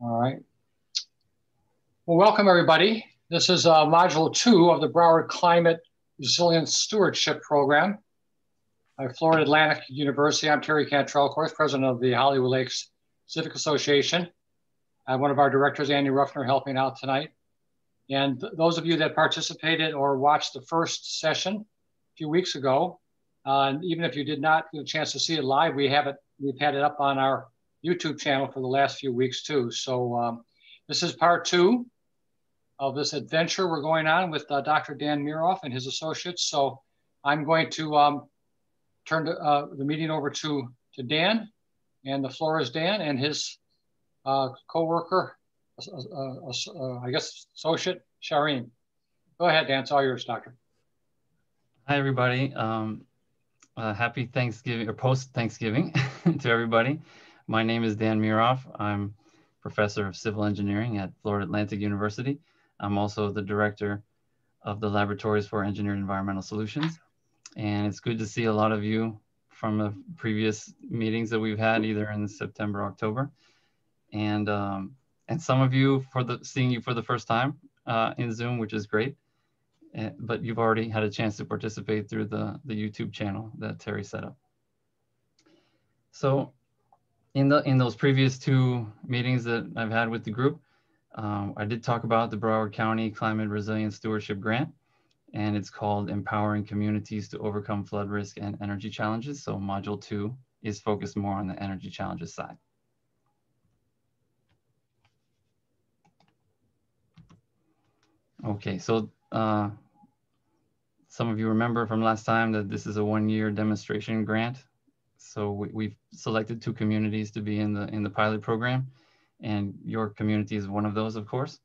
All right. Well, welcome everybody. This is module 2 of the Broward Climate Resilience Stewardship Program at Florida Atlantic University. I'm Terry Cantrell, of course, president of the Hollywood Lakes Civic Association. One of our directors, Andy Ruffner, helping out tonight. And those of you that participated or watched the first session a few weeks ago, and even if you did not get a chance to see it live, we've had it up on our YouTube channel for the last few weeks too. So this is part 2 of this adventure we're going on with Dr. Dan Meeroff and his associates. So I'm going to turn the meeting over to Dan, and the floor is Dan and his co-worker, I guess, associate, Shireen. Go ahead, Dan, it's all yours, Doctor. Hi, everybody. Happy Thanksgiving, or post-Thanksgiving to everybody. My name is Dan Meeroff. I'm professor of civil engineering at Florida Atlantic University. I'm also the director of the Laboratories for Engineered Environmental Solutions. And it's good to see a lot of you from the previous meetings that we've had, either in September, October. And some of you seeing you for the first time in Zoom, which is great. But you've already had a chance to participate through the YouTube channel that Terry set up. So in those previous 2 meetings that I've had with the group, I did talk about the Broward County Climate Resilience Stewardship Grant, and it's called Empowering Communities to Overcome Flood Risk and Energy Challenges. So module 2 is focused more on the energy challenges side. Okay, so some of you remember from last time that this is a 1-year demonstration grant. So we've selected 2 communities to be in the pilot program, and your community is one of those, of course.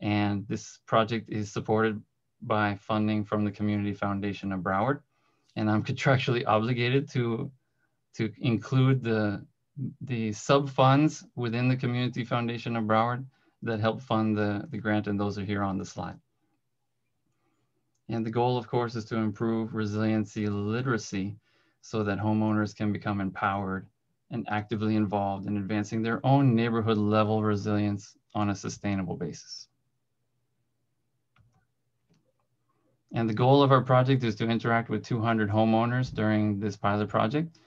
And this project is supported by funding from the Community Foundation of Broward. And I'm contractually obligated to include the sub-funds within the Community Foundation of Broward that help fund the grant, and those are here on the slide. And the goal, of course, is to improve resiliency literacy so that homeowners can become empowered and actively involved in advancing their own neighborhood level resilience on a sustainable basis. And the goal of our project is to interact with 200 homeowners during this pilot project.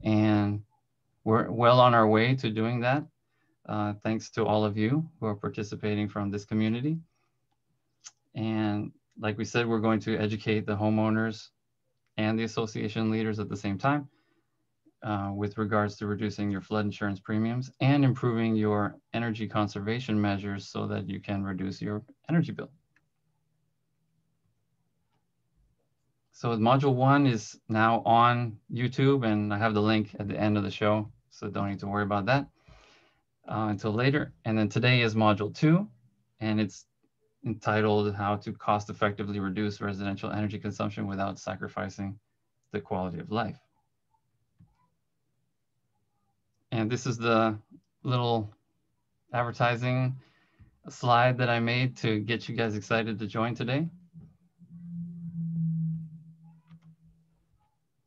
And we're well on our way to doing that. Thanks to all of you who are participating from this community. And like we said, we're going to educate the homeowners and the association leaders at the same time with regards to reducing your flood insurance premiums and improving your energy conservation measures so that you can reduce your energy bill. So module 1 is now on YouTube, and I have the link at the end of the show, so don't need to worry about that until later. And then today is module 2, and it's entitled How to Cost Effectively Reduce Residential Energy Consumption Without Sacrificing the Quality of Life. And this is the little advertising slide that I made to get you guys excited to join today.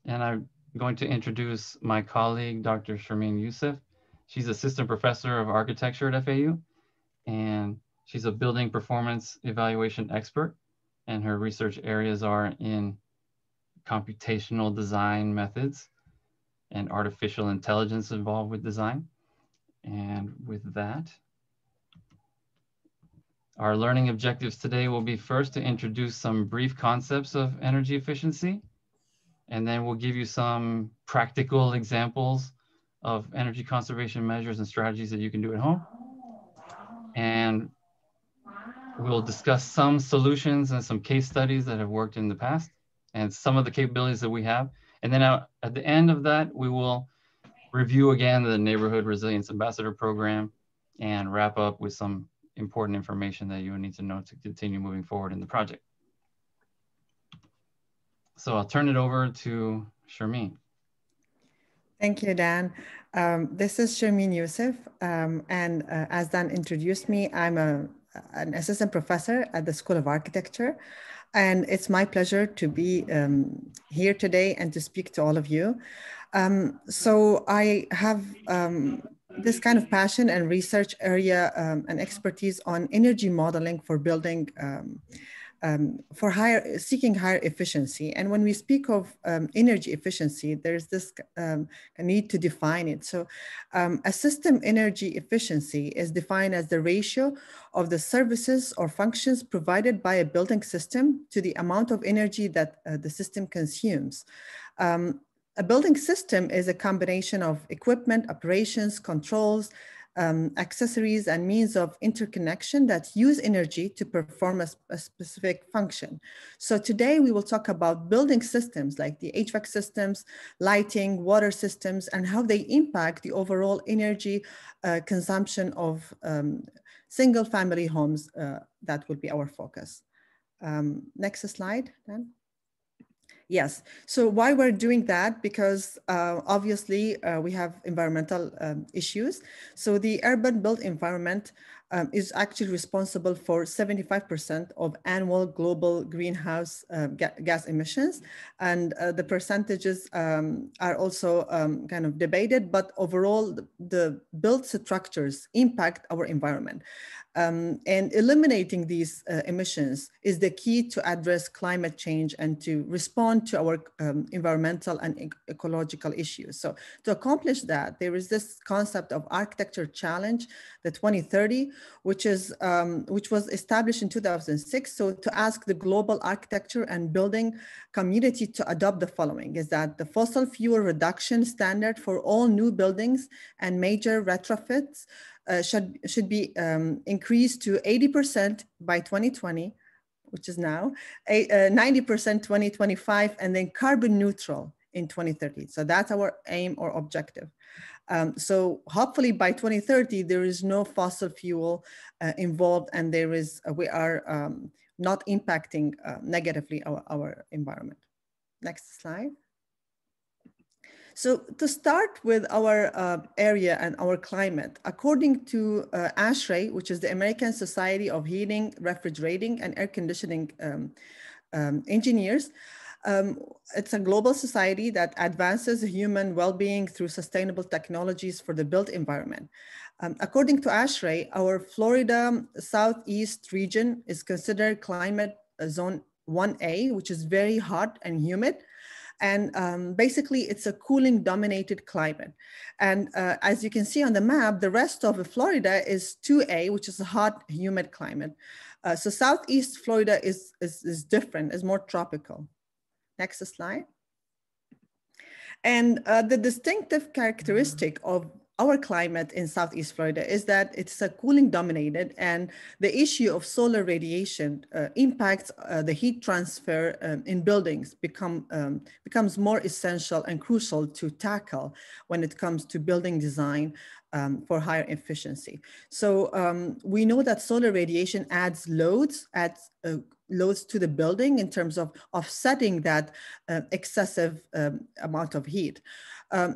And I'm going to introduce my colleague, Dr. Sharmeen Youssef. She's assistant professor of architecture at FAU, and she's a building performance evaluation expert, and her research areas are in computational design methods and artificial intelligence involved with design. And with that, our learning objectives today will be first to introduce some brief concepts of energy efficiency, and then we'll give you some practical examples of energy conservation measures and strategies that you can do at home. And we'll discuss some solutions and some case studies that have worked in the past and some of the capabilities that we have. And then at the end of that, we will review again the Neighborhood Resilience Ambassador Program and wrap up with some important information that you will need to know to continue moving forward in the project. So I'll turn it over to Sharmeen. Thank you, Dan. This is Sharmeen Youssef, and as Dan introduced me, I'm an assistant professor at the School of Architecture, and it's my pleasure to be here today and to speak to all of you. So I have this kind of passion and research area and expertise on energy modeling for building for seeking higher efficiency. And when we speak of energy efficiency, there's this need to define it. So a system energy efficiency is defined as the ratio of the services or functions provided by a building system to the amount of energy that the system consumes. A building system is a combination of equipment, operations, controls, accessories, and means of interconnection that use energy to perform a specific function. So today we will talk about building systems like the HVAC systems, lighting, water systems, and how they impact the overall energy consumption of single family homes. That will be our focus. Next slide, Dan. Yes, so why we're doing that? Because obviously we have environmental issues. So the urban built environment is actually responsible for 75% of annual global greenhouse gas emissions. And the percentages are also kind of debated, but overall the built structures impact our environment. And eliminating these emissions is the key to address climate change and to respond to our environmental and ecological issues. So to accomplish that, there is this concept of architecture challenge, the 2030, which was established in 2006. So to ask the global architecture and building community to adopt the following is that the fossil fuel reduction standard for all new buildings and major retrofits should be increased to 80% by 2020, which is now, 90% 2025, and then carbon neutral in 2030. So that's our aim or objective. So hopefully by 2030, there is no fossil fuel involved, and we are not impacting negatively our environment. Next slide. So to start with our area and our climate, according to ASHRAE, which is the American Society of Heating, Refrigerating, and Air Conditioning Engineers, it's a global society that advances human well-being through sustainable technologies for the built environment. According to ASHRAE, our Florida Southeast region is considered climate zone 1A, which is very hot and humid. And basically, it's a cooling dominated climate. And as you can see on the map, the rest of Florida is 2A, which is a hot, humid climate. So Southeast Florida is different, is more tropical. Next slide. And the distinctive characteristic of our climate in Southeast Florida is that it's a cooling dominated, and the issue of solar radiation impacts the heat transfer in buildings becomes more essential and crucial to tackle when it comes to building design for higher efficiency. So we know that solar radiation adds loads to the building in terms of offsetting that excessive amount of heat.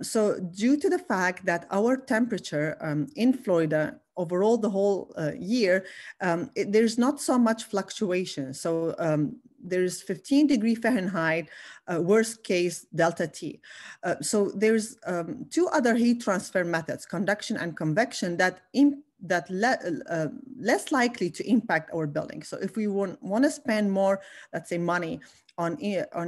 So due to the fact that our temperature in Florida overall the whole year, there's not so much fluctuation. So there's 15 degree Fahrenheit, worst case delta T. So there's two other heat transfer methods, conduction and convection, that less likely to impact our building. So if we want to spend more, let's say, money on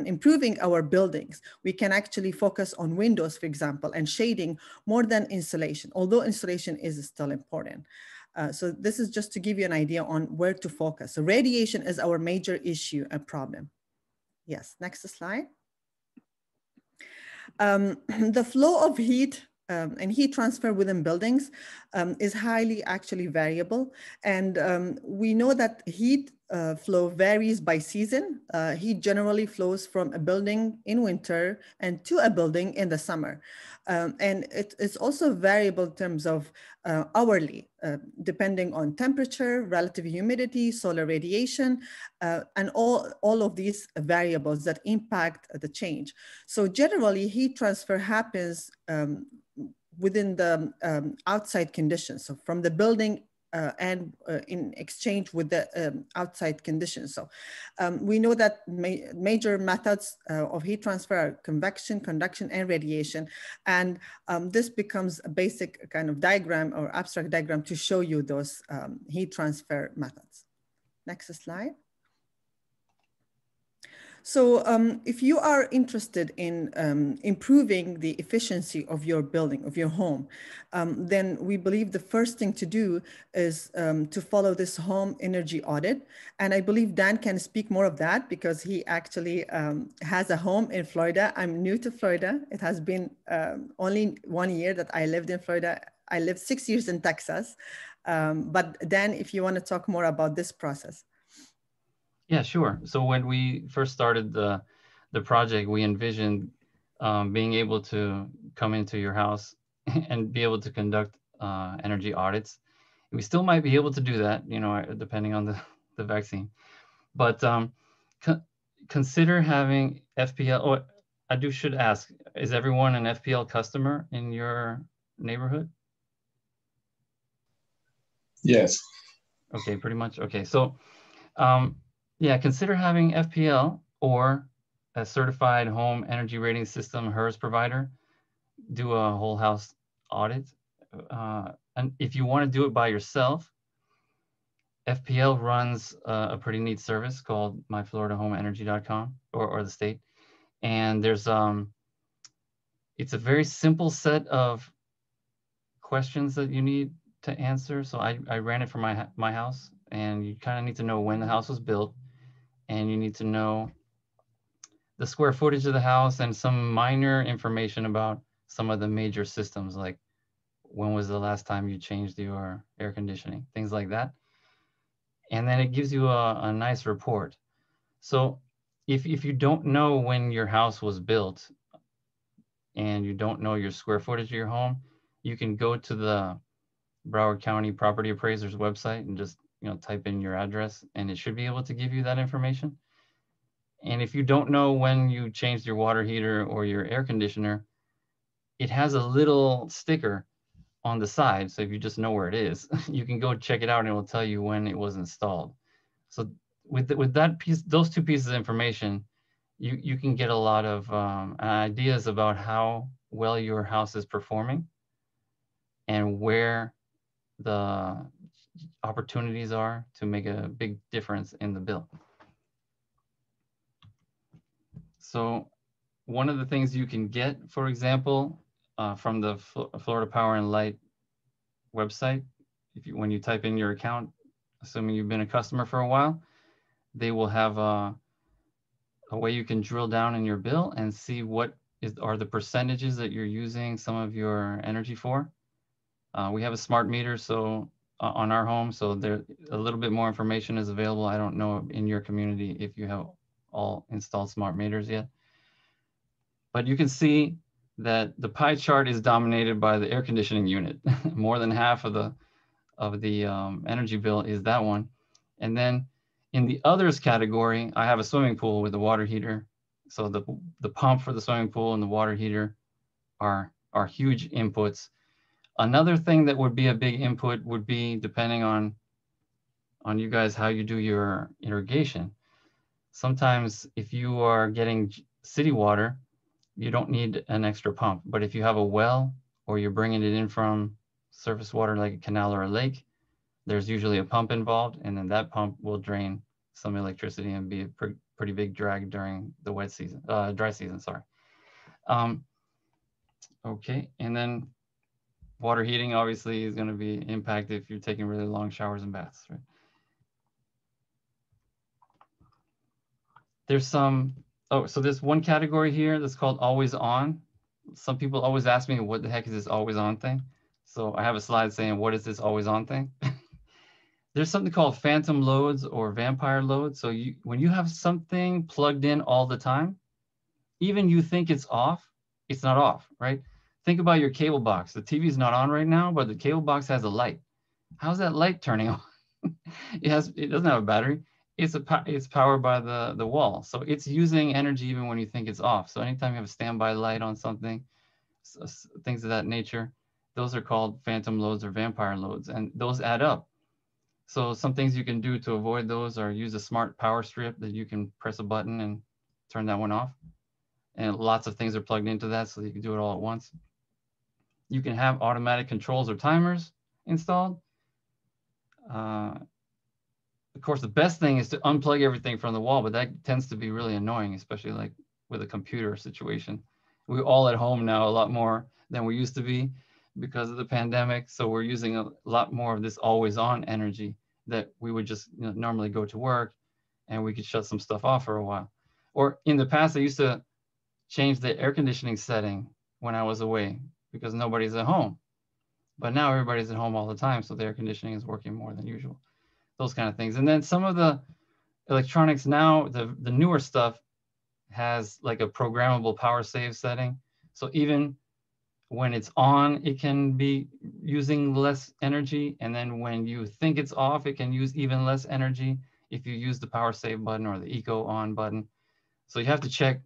improving our buildings, we can actually focus on windows, for example, and shading more than insulation, although insulation is still important. So this is just to give you an idea on where to focus. So radiation is our major issue and problem. Yes, next slide. The flow of heat and heat transfer within buildings is highly actually variable. And we know that heat flow varies by season. Heat generally flows from a building in winter and to a building in the summer. And it's also variable in terms of hourly, depending on temperature, relative humidity, solar radiation, and all of these variables that impact the change. So generally, heat transfer happens within the outside conditions. So from the building and in exchange with the outside conditions. So we know that major methods of heat transfer are convection, conduction, and radiation. And this becomes a basic kind of diagram or abstract diagram to show you those heat transfer methods. Next slide. So if you are interested in improving the efficiency of your building, of your home, then we believe the first thing to do is to follow this home energy audit. And I believe Dan can speak more of that because he actually has a home in Florida. I'm new to Florida. It has been only 1 year that I lived in Florida. I lived 6 years in Texas. But Dan, if you want to talk more about this process. Yeah, sure. So when we first started the project, we envisioned being able to come into your house and be able to conduct energy audits. We still might be able to do that, you know, depending on the vaccine. But consider having FPL. Oh, should ask, is everyone an FPL customer in your neighborhood? Yes. Okay, pretty much. Okay, so yeah, consider having FPL or a certified home energy rating system HERS provider do a whole house audit. And if you want to do it by yourself, FPL runs a pretty neat service called myfloridahomenergy.com or the state. And there's it's a very simple set of questions that you need to answer. So I ran it for my house, and you kind of need to know when the house was built, and you need to know the square footage of the house and some minor information about some of the major systems, like when was the last time you changed your air conditioning, things like that. And then it gives you a nice report. So if you don't know when your house was built and you don't know your square footage of your home, you can go to the Broward County Property Appraiser's website and just, you know, type in your address, and it should be able to give you that information. And if you don't know when you changed your water heater or your air conditioner, it has a little sticker on the side. So if you just know where it is, you can go check it out and it will tell you when it was installed. So with that piece, those two pieces of information, you can get a lot of ideas about how well your house is performing and where the opportunities are to make a big difference in the bill. So one of the things you can get, for example, from the Florida Power and Light website, when you type in your account, assuming you've been a customer for a while, they will have a way you can drill down in your bill and see what are the percentages that you're using some of your energy for. We have a smart meter on our home, so there a little bit more information is available. I don't know in your community if you have all installed smart meters yet, but you can see that the pie chart is dominated by the air conditioning unit. More than half of the energy bill is that one. And then in the others category, I have a swimming pool with a water heater. So the pump for the swimming pool and the water heater are huge inputs. Another thing that would be a big input would be, depending on you guys, how you do your irrigation. Sometimes if you are getting city water, you don't need an extra pump. But if you have a well or you're bringing it in from surface water like a canal or a lake, there's usually a pump involved, and then that pump will drain some electricity and be a pretty big drag during the dry season, sorry. Okay, and then water heating obviously is going to be impacted if you're taking really long showers and baths, right? There's so there's one category here that's called always on. Some people always ask me, what the heck is this always on thing? So I have a slide saying, what is this always on thing? There's something called phantom loads or vampire loads. So when you have something plugged in all the time, even you think it's off, it's not off, right? Think about your cable box. The TV is not on right now, but the cable box has a light. How's that light turning on? It doesn't have a battery. It's powered by the wall. So it's using energy even when you think it's off. So anytime you have a standby light on something, things of that nature, those are called phantom loads or vampire loads, and those add up. So some things you can do to avoid those are use a smart power strip that you can press a button and turn that one off. And lots of things are plugged into that, so you can do it all at once. You can have automatic controls or timers installed. Of course, the best thing is to unplug everything from the wall, but that tends to be really annoying, especially like with a computer situation. We're all at home now a lot more than we used to be because of the pandemic. So we're using a lot more of this always on energy that we would just normally go to work and we could shut some stuff off for a while. Or in the past, I used to change the air conditioning setting when I was away because nobody's at home. But now everybody's at home all the time, so the air conditioning is working more than usual. Those kind of things. And then some of the electronics now, the newer stuff has like a programmable power save setting. So even when it's on, it can be using less energy. And then when you think it's off, it can use even less energy if you use the power save button or the eco on button. So you have to check,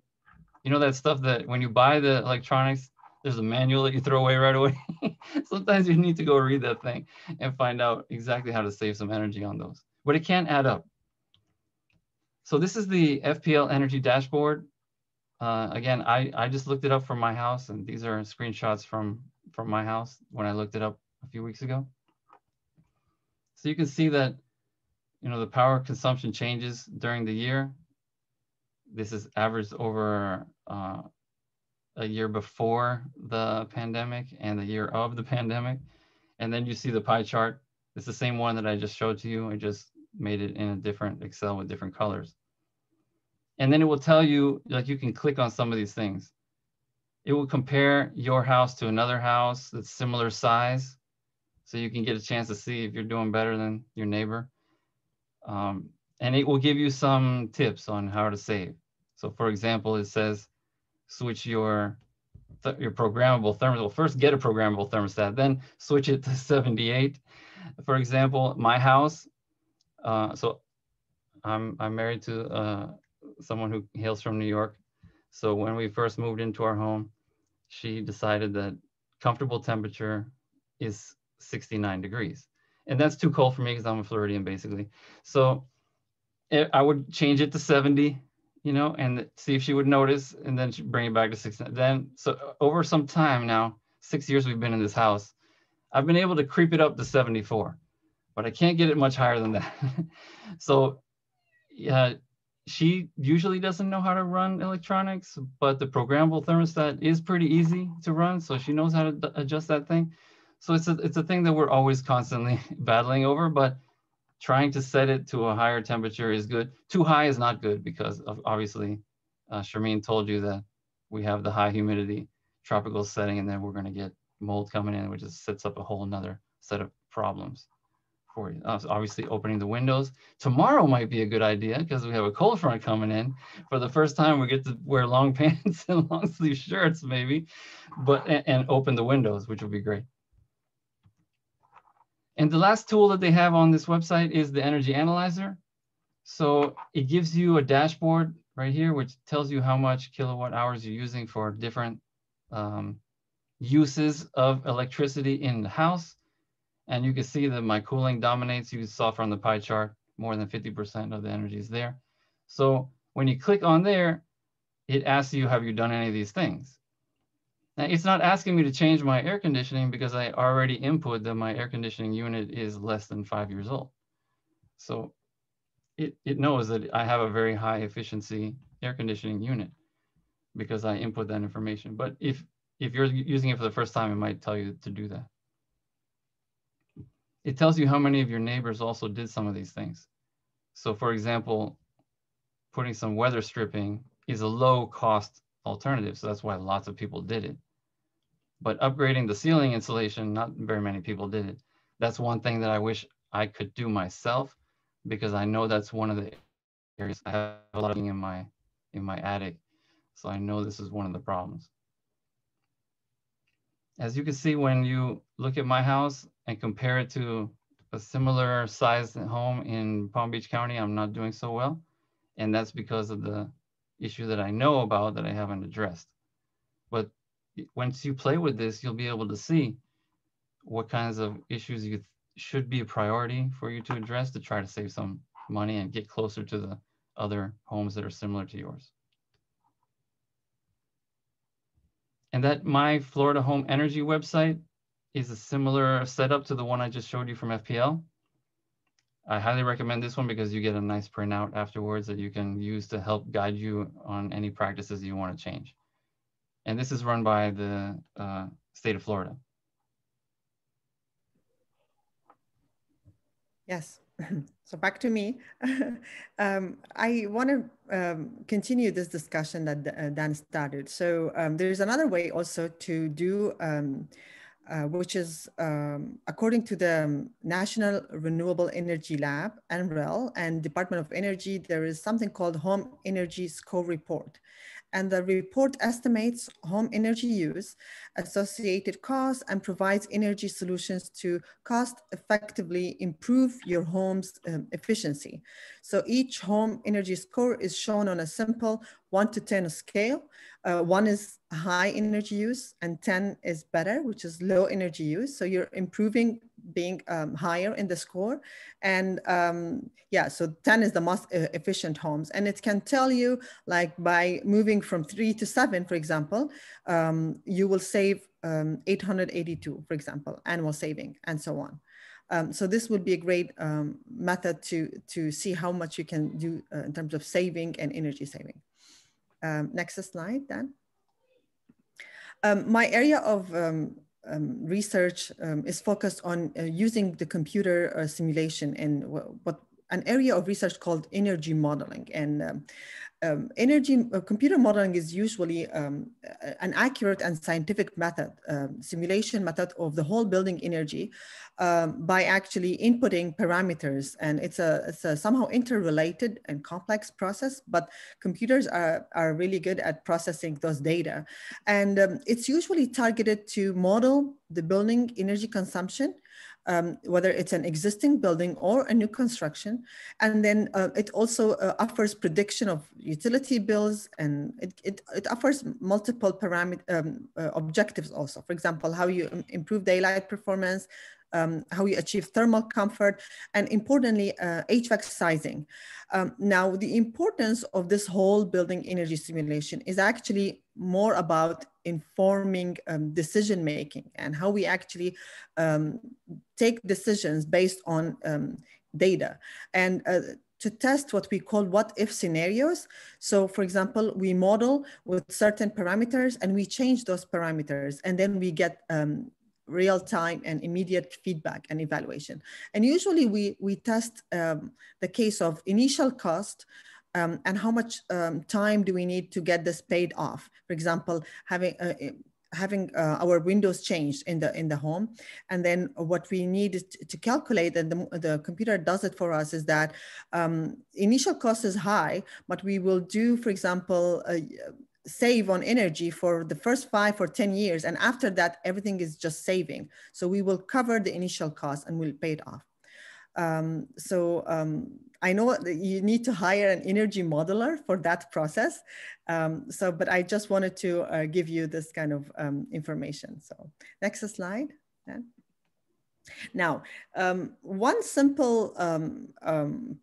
you know, that stuff that when you buy the electronics, there's a manual that you throw away right away. Sometimes you need to go read that thing and find out exactly how to save some energy on those, but it can add up. So this is the FPL energy dashboard. Again, I just looked it up from my house, and these are screenshots from my house when I looked it up a few weeks ago. So you can see that, you know, the power consumption changes during the year. This is averaged over a year before the pandemic and the year of the pandemic. And then you see the pie chart. It's the same one that I just showed to you. I just made it in a different Excel with different colors. And then it will tell you, like, you can click on some of these things. It will compare your house to another house that's similar size. So you can get a chance to see if you're doing better than your neighbor. And it will give you some tips on how to save. So for example, it says, switch your programmable thermostat. Well, first get a programmable thermostat, then switch it to 78. For example, my house, so I'm married to someone who hails from New York. So when we first moved into our home, she decided that comfortable temperature is 69 degrees. And that's too cold for me because I'm a Floridian basically. So I would change it to 70, you know, and see if she would notice, and then she'd bring it back to 60. Then, so over some time now, 6 years we've been in this house, I've been able to creep it up to 74, but I can't get it much higher than that. So yeah, she usually doesn't know how to run electronics, but the programmable thermostat is pretty easy to run. So she knows how to adjust that thing. So it's a thing that we're always constantly battling over, but trying to set it to a higher temperature is good. Too high is not good because of, obviously, Sharmeen told you that we have the high humidity tropical setting, and then we're going to get mold coming in, which just sets up a whole nother set of problems for you. So obviously, opening the windows. Tomorrow might be a good idea because we have a cold front coming in. For the first time, we get to wear long pants and long sleeve shirts, maybe, but and open the windows, which would be great. And the last tool that they have on this website is the energy analyzer. So it gives you a dashboard right here, which tells you how much kilowatt hours you're using for different uses of electricity in the house. And you can see that my cooling dominates. You saw from the pie chart, more than 50% of the energy is there. So when you click on there, it asks you, have you done any of these things? Now, it's not asking me to change my air conditioning because I already input that my air conditioning unit is less than 5 years old. So it knows that I have a very high efficiency air conditioning unit because I input that information. But if you're using it for the first time, it might tell you to do that. It tells you how many of your neighbors also did some of these things. So for example, putting some weather stripping is a low cost alternative. So that's why lots of people did it. But upgrading the ceiling insulation, not very many people did it. That's one thing that I wish I could do myself, because I know that's one of the areas I have a lot of in my attic. So I know this is one of the problems. As you can see, when you look at my house and compare it to a similar sized home in Palm Beach County, I'm not doing so well. And that's because of the issue that I know about that I haven't addressed. But once you play with this, you'll be able to see what kinds of issues should be a priority for you to address to try to save some money and get closer to the other homes that are similar to yours. And that My Florida Home Energy website is a similar setup to the one I just showed you from FPL. I highly recommend this one because you get a nice printout afterwards that you can use to help guide you on any practices you want to change. And this is run by the state of Florida. Yes. So back to me. I want to continue this discussion that Dan started. So there's another way also to do, which is according to the National Renewable Energy Lab, NREL, and Department of Energy, there is something called Home Energy Score Report. And the report estimates home energy use, associated costs, and provides energy solutions to cost effectively improve your home's efficiency. So each home energy score is shown on a simple 1 to 10 scale. 1 is high energy use and 10 is better, which is low energy use. So you're improving being higher in the score. And yeah, so 10 is the most efficient homes. And it can tell you, like by moving from 3 to 7, for example, you will save 882, for example, annual saving and so on. So this would be a great method to see how much you can do in terms of saving and energy saving. Next slide, Dan. My area of research is focused on using the computer simulation in what an area of research called energy modeling. And computer modeling is usually an accurate and scientific method, simulation method of the whole building energy by actually inputting parameters. And it's a somehow interrelated and complex process, but computers are really good at processing those data. And it's usually targeted to model the building energy consumption, whether it's an existing building or a new construction. And then it also offers prediction of utility bills, and it offers multiple parameter objectives also. For example, how you improve daylight performance, how you achieve thermal comfort, and importantly, HVAC sizing. Now, the importance of this whole building energy simulation is actually more about informing decision-making and how we actually take decisions based on data. And to test what we call what-if scenarios. So for example, we model with certain parameters and we change those parameters, and then we get real-time and immediate feedback and evaluation. And usually we test the case of initial cost and how much time do we need to get this paid off. For example, having our windows changed in the home. And then what we need to calculate, and the computer does it for us, is that initial cost is high, but we will do, for example, save on energy for the first 5 or 10 years. And after that, everything is just saving. So we will cover the initial cost and we'll pay it off. I know that you need to hire an energy modeler for that process. But I just wanted to give you this kind of information. So next slide. Yeah. Now, one simple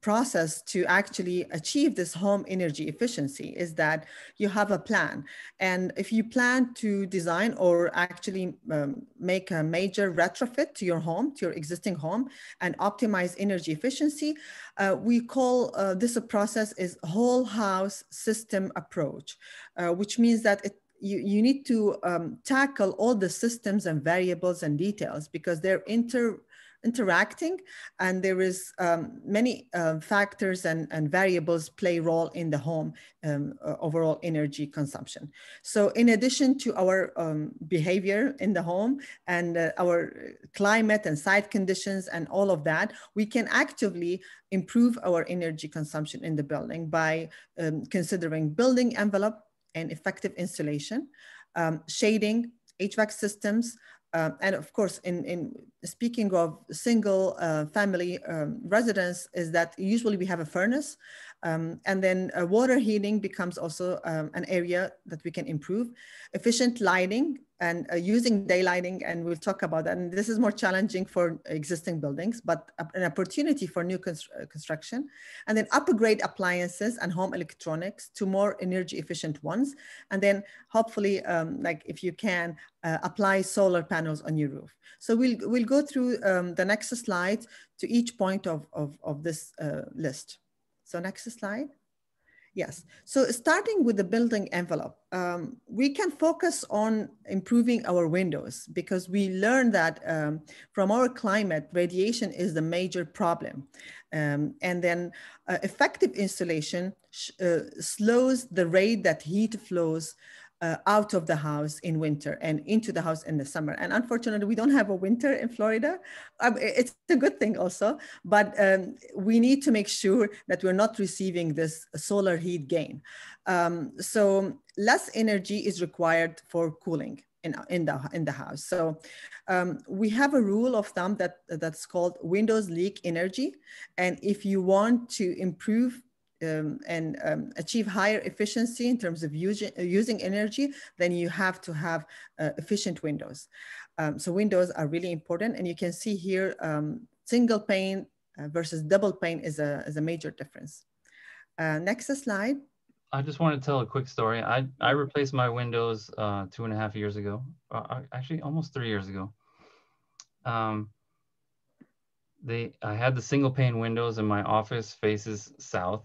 process to actually achieve this home energy efficiency is that you have a plan. And if you plan to design or actually make a major retrofit to your home, to your existing home, and optimize energy efficiency, we call this a process is whole house system approach, which means that you need to tackle all the systems and variables and details because they're interacting, and there is many factors and variables play role in the home overall energy consumption. So in addition to our behavior in the home and our climate and site conditions and all of that, we can actively improve our energy consumption in the building by considering building envelope and effective installation, shading, HVAC systems, and of course, in speaking of single family residence, is that usually we have a furnace And then water heating becomes also an area that we can improve. Efficient lighting and using daylighting, and we'll talk about that. And this is more challenging for existing buildings, but an opportunity for new construction. And then upgrade appliances and home electronics to more energy efficient ones. And then hopefully, like if you can, apply solar panels on your roof. So we'll go through the next slide to each point of this list. So next slide. Yes, so starting with the building envelope, we can focus on improving our windows because we learned that from our climate, radiation is the major problem. And then effective insulation slows the rate that heat flows out of the house in winter and into the house in the summer. And unfortunately, we don't have a winter in Florida. It's a good thing also, but we need to make sure that we're not receiving this solar heat gain. So less energy is required for cooling in the house. So we have a rule of thumb that's called windows leak energy. And if you want to improve and achieve higher efficiency in terms of using energy, then you have to have efficient windows. So windows are really important. And you can see here, single pane versus double pane is a major difference. Next slide. I just want to tell a quick story. I replaced my windows 2.5 years ago, actually almost 3 years ago. I had the single pane windows and my office faces south.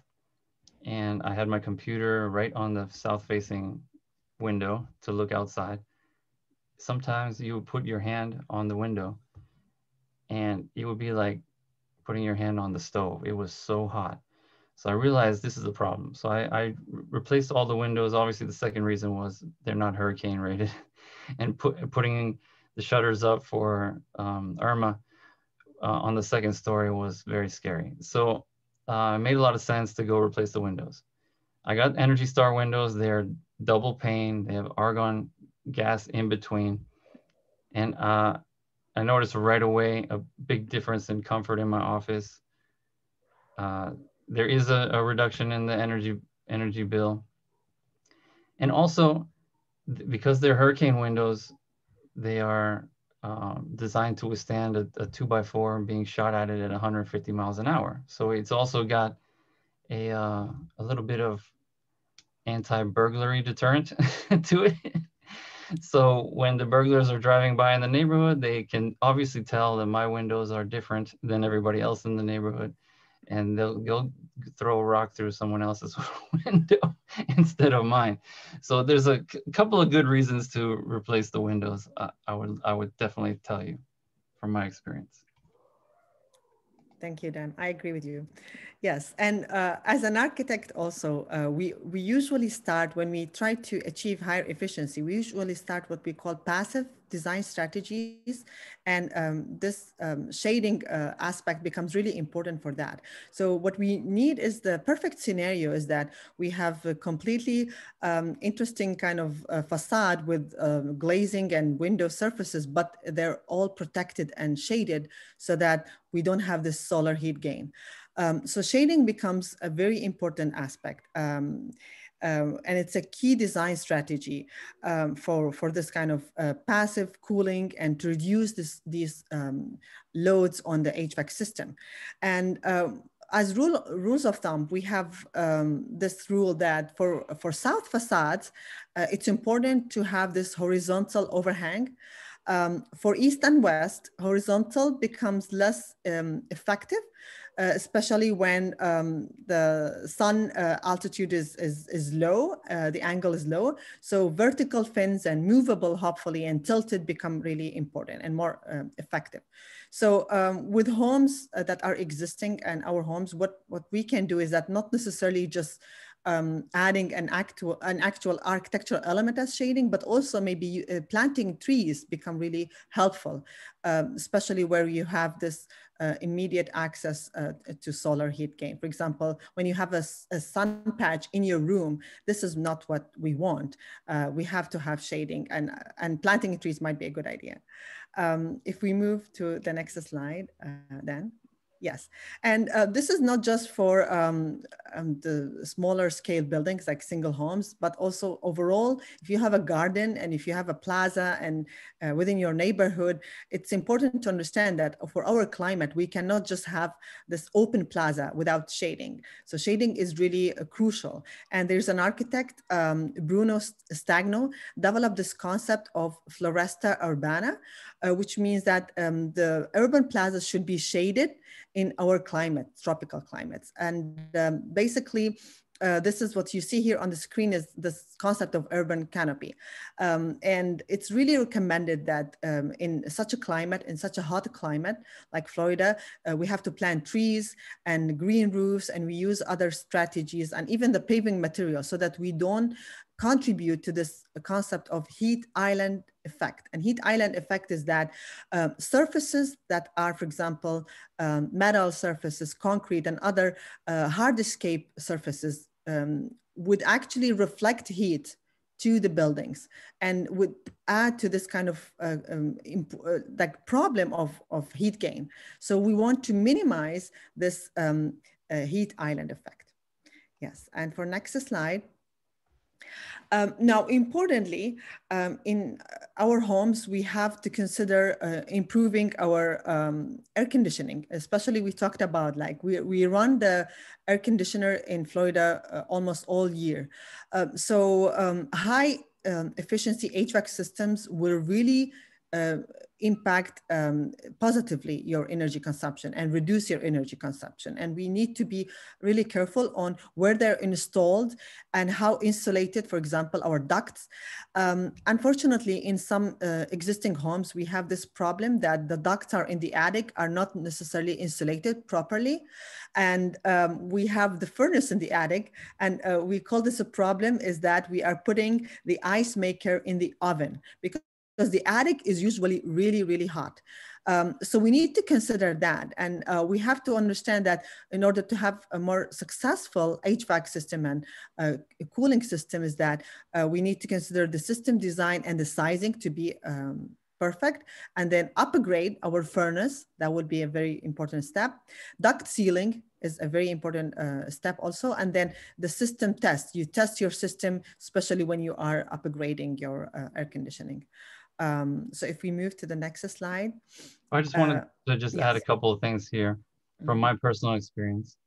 And I had my computer right on the south facing window to look outside. Sometimes you would put your hand on the window and it would be like putting your hand on the stove. It was so hot. So I realized this is a problem. So I replaced all the windows. Obviously the second reason was they're not hurricane rated and putting the shutters up for Irma on the second story was very scary. So it made a lot of sense to go replace the windows. I got Energy Star windows. They're double pane. They have argon gas in between. And I noticed right away a big difference in comfort in my office. There is a reduction in the energy bill. And also, because they're hurricane windows, they are designed to withstand a 2x4 being shot at it at 150 miles an hour. So it's also got a little bit of anti-burglary deterrent to it. So when the burglars are driving by in the neighborhood, they can obviously tell that my windows are different than everybody else in the neighborhood. And they'll throw a rock through someone else's window instead of mine. So there's a couple of good reasons to replace the windows. I would definitely tell you from my experience. Thank you, Dan. I agree with you. Yes, and as an architect also, we usually start when we try to achieve higher efficiency, we usually start what we call passive design strategies. And this shading aspect becomes really important for that. So what we need is the perfect scenario is that we have a completely interesting kind of facade with glazing and window surfaces, but they're all protected and shaded so that we don't have this solar heat gain. So shading becomes a very important aspect. And it's a key design strategy for this kind of passive cooling and to reduce these loads on the HVAC system. And as rules of thumb, we have this rule that for south facades, it's important to have this horizontal overhang. For east and west, horizontal becomes less effective, especially when the sun altitude is low, the angle is low. So vertical fins and movable, hopefully, and tilted become really important and more effective. So with homes that are existing and our homes, what we can do is that not necessarily just adding an actual architectural element as shading, but also maybe planting trees become really helpful, especially where you have this immediate access to solar heat gain. For example, when you have a sun patch in your room, this is not what we want. We have to have shading, and planting trees might be a good idea. If we move to the next slide, Dan. Yes, and this is not just for the smaller scale buildings like single homes, but also overall, if you have a garden and if you have a plaza and within your neighborhood, it's important to understand that for our climate, we cannot just have this open plaza without shading. So shading is really crucial. And there's an architect, Bruno Stagno, developed this concept of floresta urbana, which means that the urban plazas should be shaded in our climate, tropical climates. And basically, this is what you see here on the screen is this concept of urban canopy. And it's really recommended that in such a climate, in such a hot climate like Florida, we have to plant trees and green roofs, and we use other strategies and even the paving material so that we don't contribute to this concept of heat island effect. And heat island effect is that surfaces that are, for example, metal surfaces, concrete, and other hardscape surfaces would actually reflect heat to the buildings and would add to this kind of like problem of heat gain. So we want to minimize this heat island effect. Yes, and for next slide. Now, importantly, in our homes, we have to consider improving our air conditioning, especially we talked about like we run the air conditioner in Florida almost all year. So high efficiency HVAC systems will really impact positively your energy consumption and reduce your energy consumption. And we need to be really careful on where they're installed and how insulated, for example, our ducts. Unfortunately, in some existing homes, we have this problem that the ducts are in the attic are not necessarily insulated properly. And we have the furnace in the attic, and we call this a problem is that we are putting the ice maker in the oven because the attic is usually really, really hot. So we need to consider that. And we have to understand that in order to have a more successful HVAC system and cooling system is that we need to consider the system design and the sizing to be perfect, and then upgrade our furnace. That would be a very important step. Duct sealing is a very important step also. And then the system test. You test your system, especially when you are upgrading your air conditioning. So if we move to the next slide. I just wanted to just add a couple of things here from my personal experience.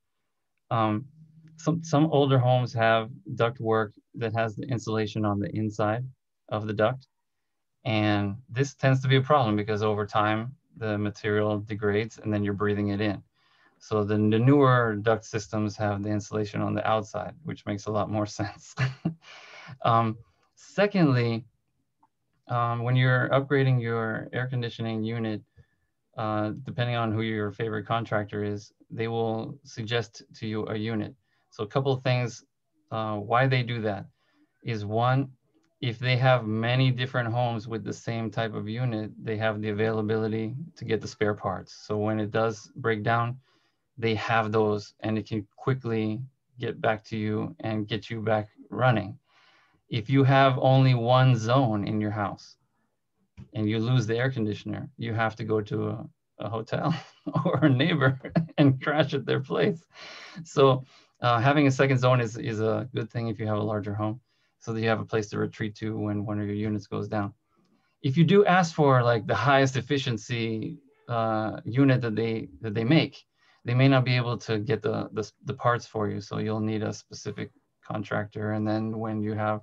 Some older homes have duct work that has the insulation on the inside of the duct. And this tends to be a problem because over time, the material degrades and then you're breathing it in. So the newer duct systems have the insulation on the outside, which makes a lot more sense. Secondly, when you're upgrading your air conditioning unit, depending on who your favorite contractor is, they will suggest to you a unit. So a couple of things why they do that is one, if they have many different homes with the same type of unit, they have the availability to get the spare parts. So when it does break down, they have those and it can quickly get back to you and get you back running. If you have only one zone in your house and you lose the air conditioner, you have to go to a hotel or a neighbor and crash at their place. So having a second zone is a good thing if you have a larger home, so that you have a place to retreat to when one of your units goes down. If you do ask for like the highest efficiency unit that they make, they may not be able to get the parts for you. So you'll need a specific contractor. And then when you have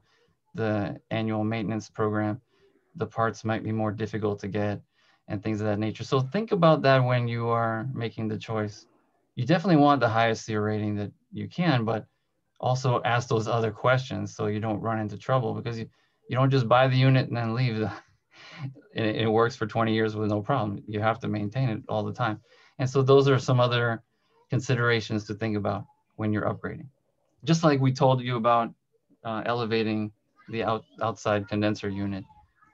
the annual maintenance program, the parts might be more difficult to get and things of that nature. So think about that when you are making the choice. You definitely want the highest SEER rating that you can, but also ask those other questions so you don't run into trouble, because you don't just buy the unit and then leave. It works for 20 years with no problem. You have to maintain it all the time. And so those are some other considerations to think about when you're upgrading. Just like we told you about elevating the outside condenser unit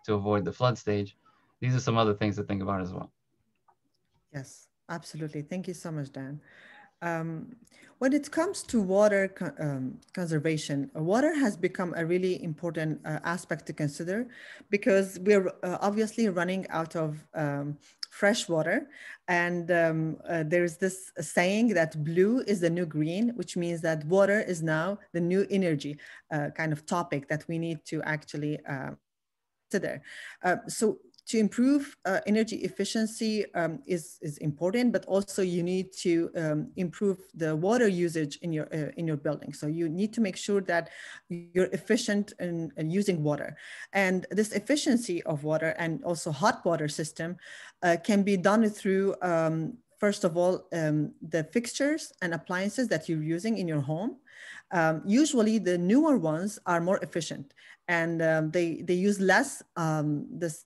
to avoid the flood stage, these are some other things to think about as well. Yes, absolutely. Thank you so much, Dan. When it comes to water conservation, water has become a really important aspect to consider, because we're obviously running out of fresh water. And there's this saying that blue is the new green, which means that water is now the new energy kind of topic that we need to actually consider. So to improve energy efficiency is important, but also you need to improve the water usage in your building. So you need to make sure that you're efficient in using water. And this efficiency of water and also hot water system can be done through, first of all, the fixtures and appliances that you're using in your home. Usually the newer ones are more efficient, and they use less this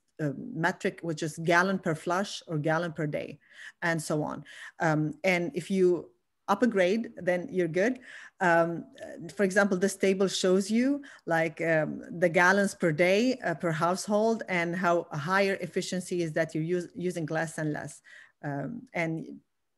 metric, which is gallon per flush or gallon per day, and so on. And if you up a grade, then you're good. For example, this table shows you like the gallons per day per household, and how higher efficiency is that you're using less and less. And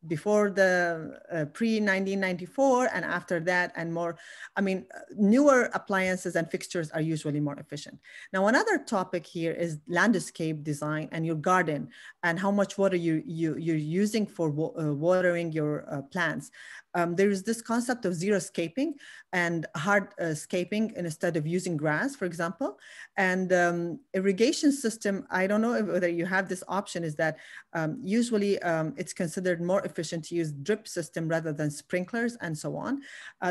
before the pre-1994 and after that and more, I mean, newer appliances and fixtures are usually more efficient. Now, another topic here is landscape design and your garden and how much water you're using for watering your plants. There is this concept of xeriscaping and hardscaping instead of using grass, for example. And irrigation system, I don't know whether you have this option, is that usually it's considered more efficient to use drip system rather than sprinklers and so on.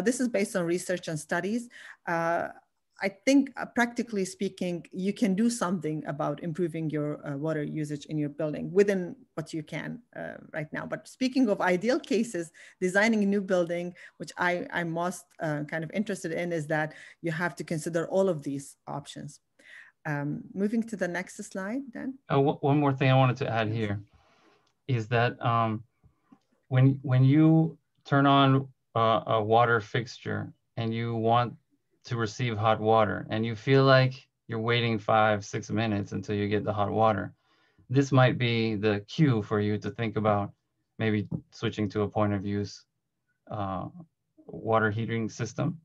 This is based on research and studies. I think practically speaking, you can do something about improving your water usage in your building within what you can right now. But speaking of ideal cases, designing a new building, which I'm most kind of interested in, is that you have to consider all of these options. Moving to the next slide, Dan. One more thing I wanted to add here is that when you turn on a water fixture and you want to receive hot water and you feel like you're waiting 5-6 minutes until you get the hot water, this might be the cue for you to think about maybe switching to a point of use water heating system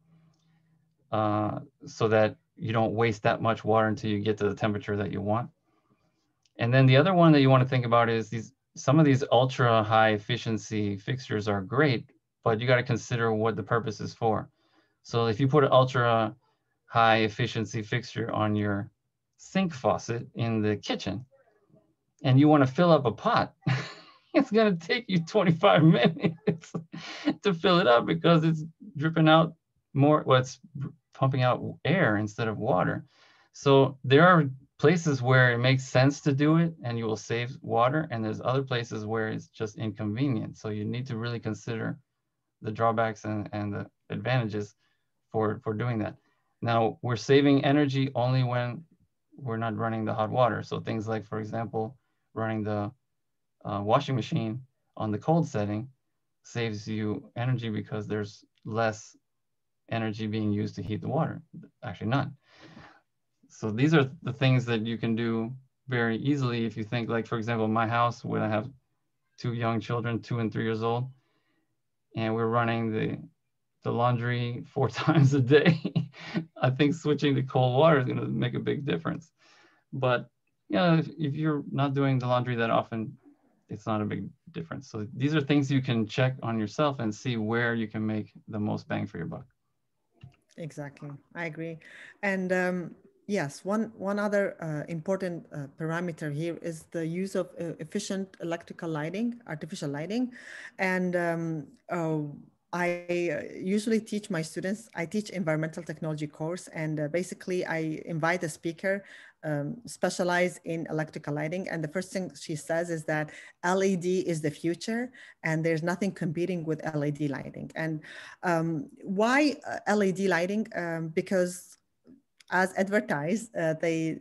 so that you don't waste that much water until you get to the temperature that you want. And then the other one that you want to think about is some of these ultra high efficiency fixtures are great, but you got to consider what the purpose is for. So if you put an ultra high efficiency fixture on your sink faucet in the kitchen and you want to fill up a pot, it's going to take you 25 minutes to fill it up because it's dripping out more, well, it's pumping out air instead of water. So there are places where it makes sense to do it and you will save water, and there's other places where it's just inconvenient. So you need to really consider the drawbacks and the advantages for doing that. Now, we're saving energy only when we're not running the hot water. So things like, for example, running the washing machine on the cold setting saves you energy because there's less energy being used to heat the water, actually none. So these are the things that you can do very easily if you think, like, for example, my house, when I have 2 young children, 2 and 3 years old, and we're running the laundry 4 times a day, I think switching to cold water is going to make a big difference. But yeah, if you're not doing the laundry that often, it's not a big difference. So these are things you can check on yourself and see where you can make the most bang for your buck. Exactly, I agree. And yes, one other important parameter here is the use of efficient electrical lighting, artificial lighting. And I usually teach my students, I teach environmental technology course, and basically I invite a speaker specialized in electrical lighting. And the first thing she says is that LED is the future and there's nothing competing with LED lighting. And why LED lighting? Because as advertised, they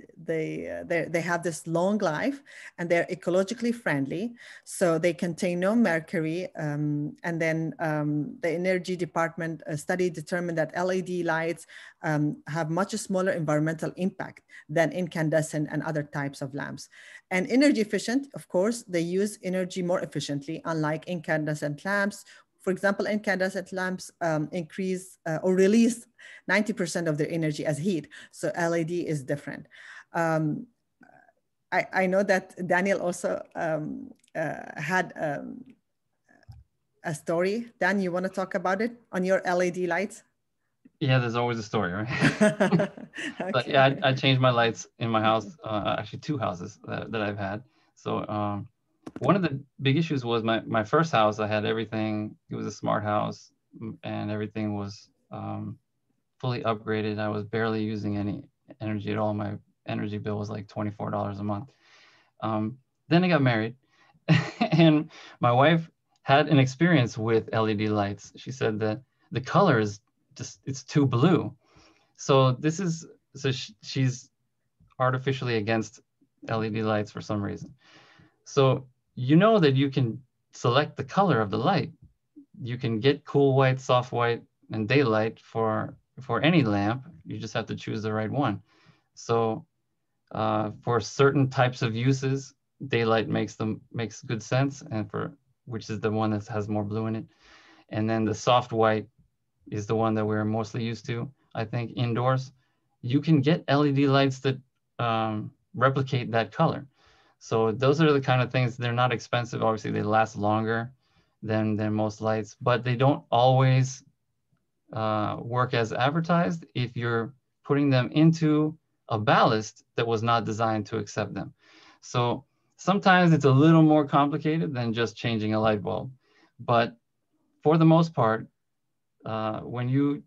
have this long life and they're ecologically friendly. So they contain no mercury. And then the energy department study determined that LED lights have much smaller environmental impact than incandescent and other types of lamps. And energy efficient, of course, they use energy more efficiently, unlike incandescent lamps. For example, incandescent lamps increase or release 90% of their energy as heat. So LED is different. I know that Daniel also had a story. Dan, you want to talk about it on your LED lights? Yeah, there's always a story, right? Okay. But yeah, I changed my lights in my house, actually 2 houses that I've had. So one of the big issues was my first house. I had everything. It was a smart house, and everything was fully upgraded. I was barely using any energy at all. My energy bill was like $24 a month. Then I got married, and my wife had an experience with LED lights. She said that the color is just, it's too blue. So she's artificially against LED lights for some reason. So you know that you can select the color of the light. You can get cool white, soft white, and daylight for any lamp. You just have to choose the right one. So for certain types of uses, daylight makes good sense, and for which is the one that has more blue in it. And then the soft white is the one that we're mostly used to, I think, indoors. You can get LED lights that replicate that color. So those are the kind of things, they're not expensive. Obviously, they last longer than most lights, but they don't always work as advertised if you're putting them into a ballast that was not designed to accept them. So sometimes it's a little more complicated than just changing a light bulb. But for the most part, when you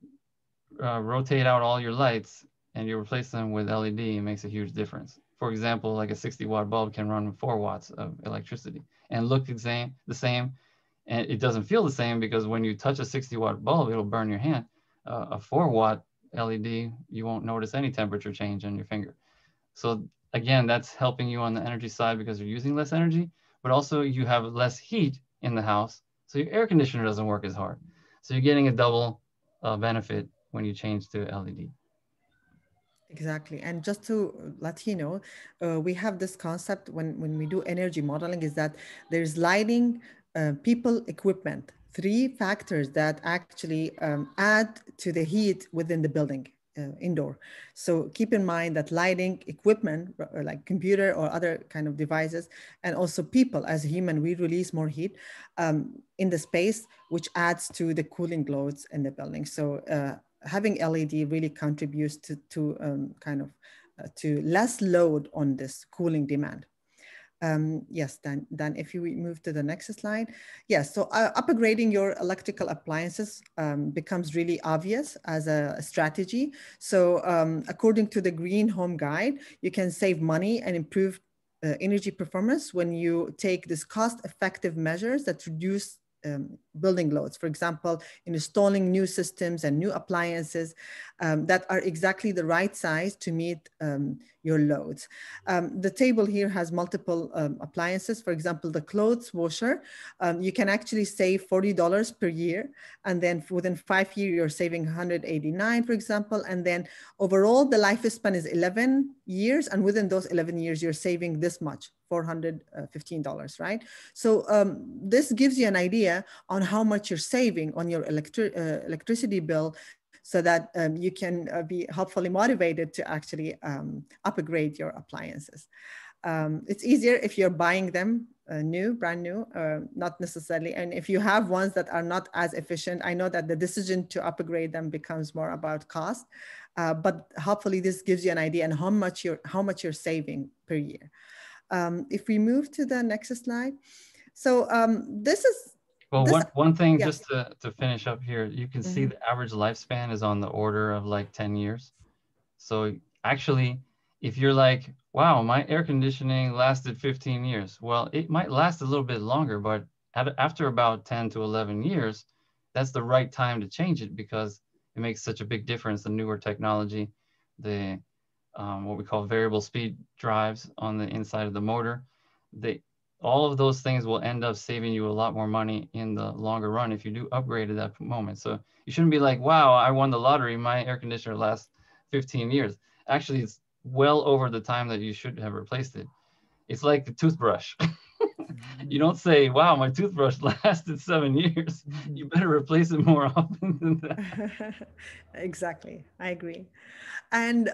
rotate out all your lights and you replace them with LED, it makes a huge difference. For example, like a 60-watt bulb can run 4 watts of electricity and look the same, and it doesn't feel the same because when you touch a 60-watt bulb, it'll burn your hand. A 4-watt LED, you won't notice any temperature change on your finger. So again, that's helping you on the energy side because you're using less energy, but also you have less heat in the house, so your air conditioner doesn't work as hard. So you're getting a double benefit when you change to LED. Exactly. And just to let you know, we have this concept when we do energy modeling is that there's lighting, people, equipment, 3 factors that actually add to the heat within the building. Indoor. So keep in mind that lighting, equipment, like computer or other kind of devices, and also people as a human, we release more heat in the space, which adds to the cooling loads in the building. So having LED really contributes to to less load on this cooling demand. Yes, Dan, if you move to the next slide. Yes, so upgrading your electrical appliances becomes really obvious as a strategy. So according to the Green Home Guide, you can save money and improve energy performance when you take these cost-effective measures that reduce building loads. For example, installing new systems and new appliances that are exactly the right size to meet your loads. The table here has multiple appliances. For example, the clothes washer, you can actually save $40 per year. And then within 5 years, you're saving $189, for example. And then overall, the lifespan is 11 years. And within those 11 years, you're saving this much, $415, right? So this gives you an idea on how much you're saving on your electricity bill, so that you can be hopefully motivated to actually upgrade your appliances. It's easier if you're buying them brand new, not necessarily. And if you have ones that are not as efficient, I know that the decision to upgrade them becomes more about cost, but hopefully this gives you an idea on how much you're saving per year. If we move to the next slide. So this is, well, one thing, yes. just to finish up here, you can see the average lifespan is on the order of like 10 years. So actually, if you're like, wow, my air conditioning lasted 15 years. Well, it might last a little bit longer, but after about 10 to 11 years, that's the right time to change it because it makes such a big difference. The newer technology, the what we call variable speed drives on the inside of the motor, all of those things will end up saving you a lot more money in the longer run if you do upgrade at that moment. So you shouldn't be like, wow, I won the lottery, my air conditioner lasts 15 years. Actually, it's well over the time that you should have replaced it. It's like the toothbrush. You don't say, wow, my toothbrush lasted 7 years. You better replace it more often than that. Exactly, I agree. And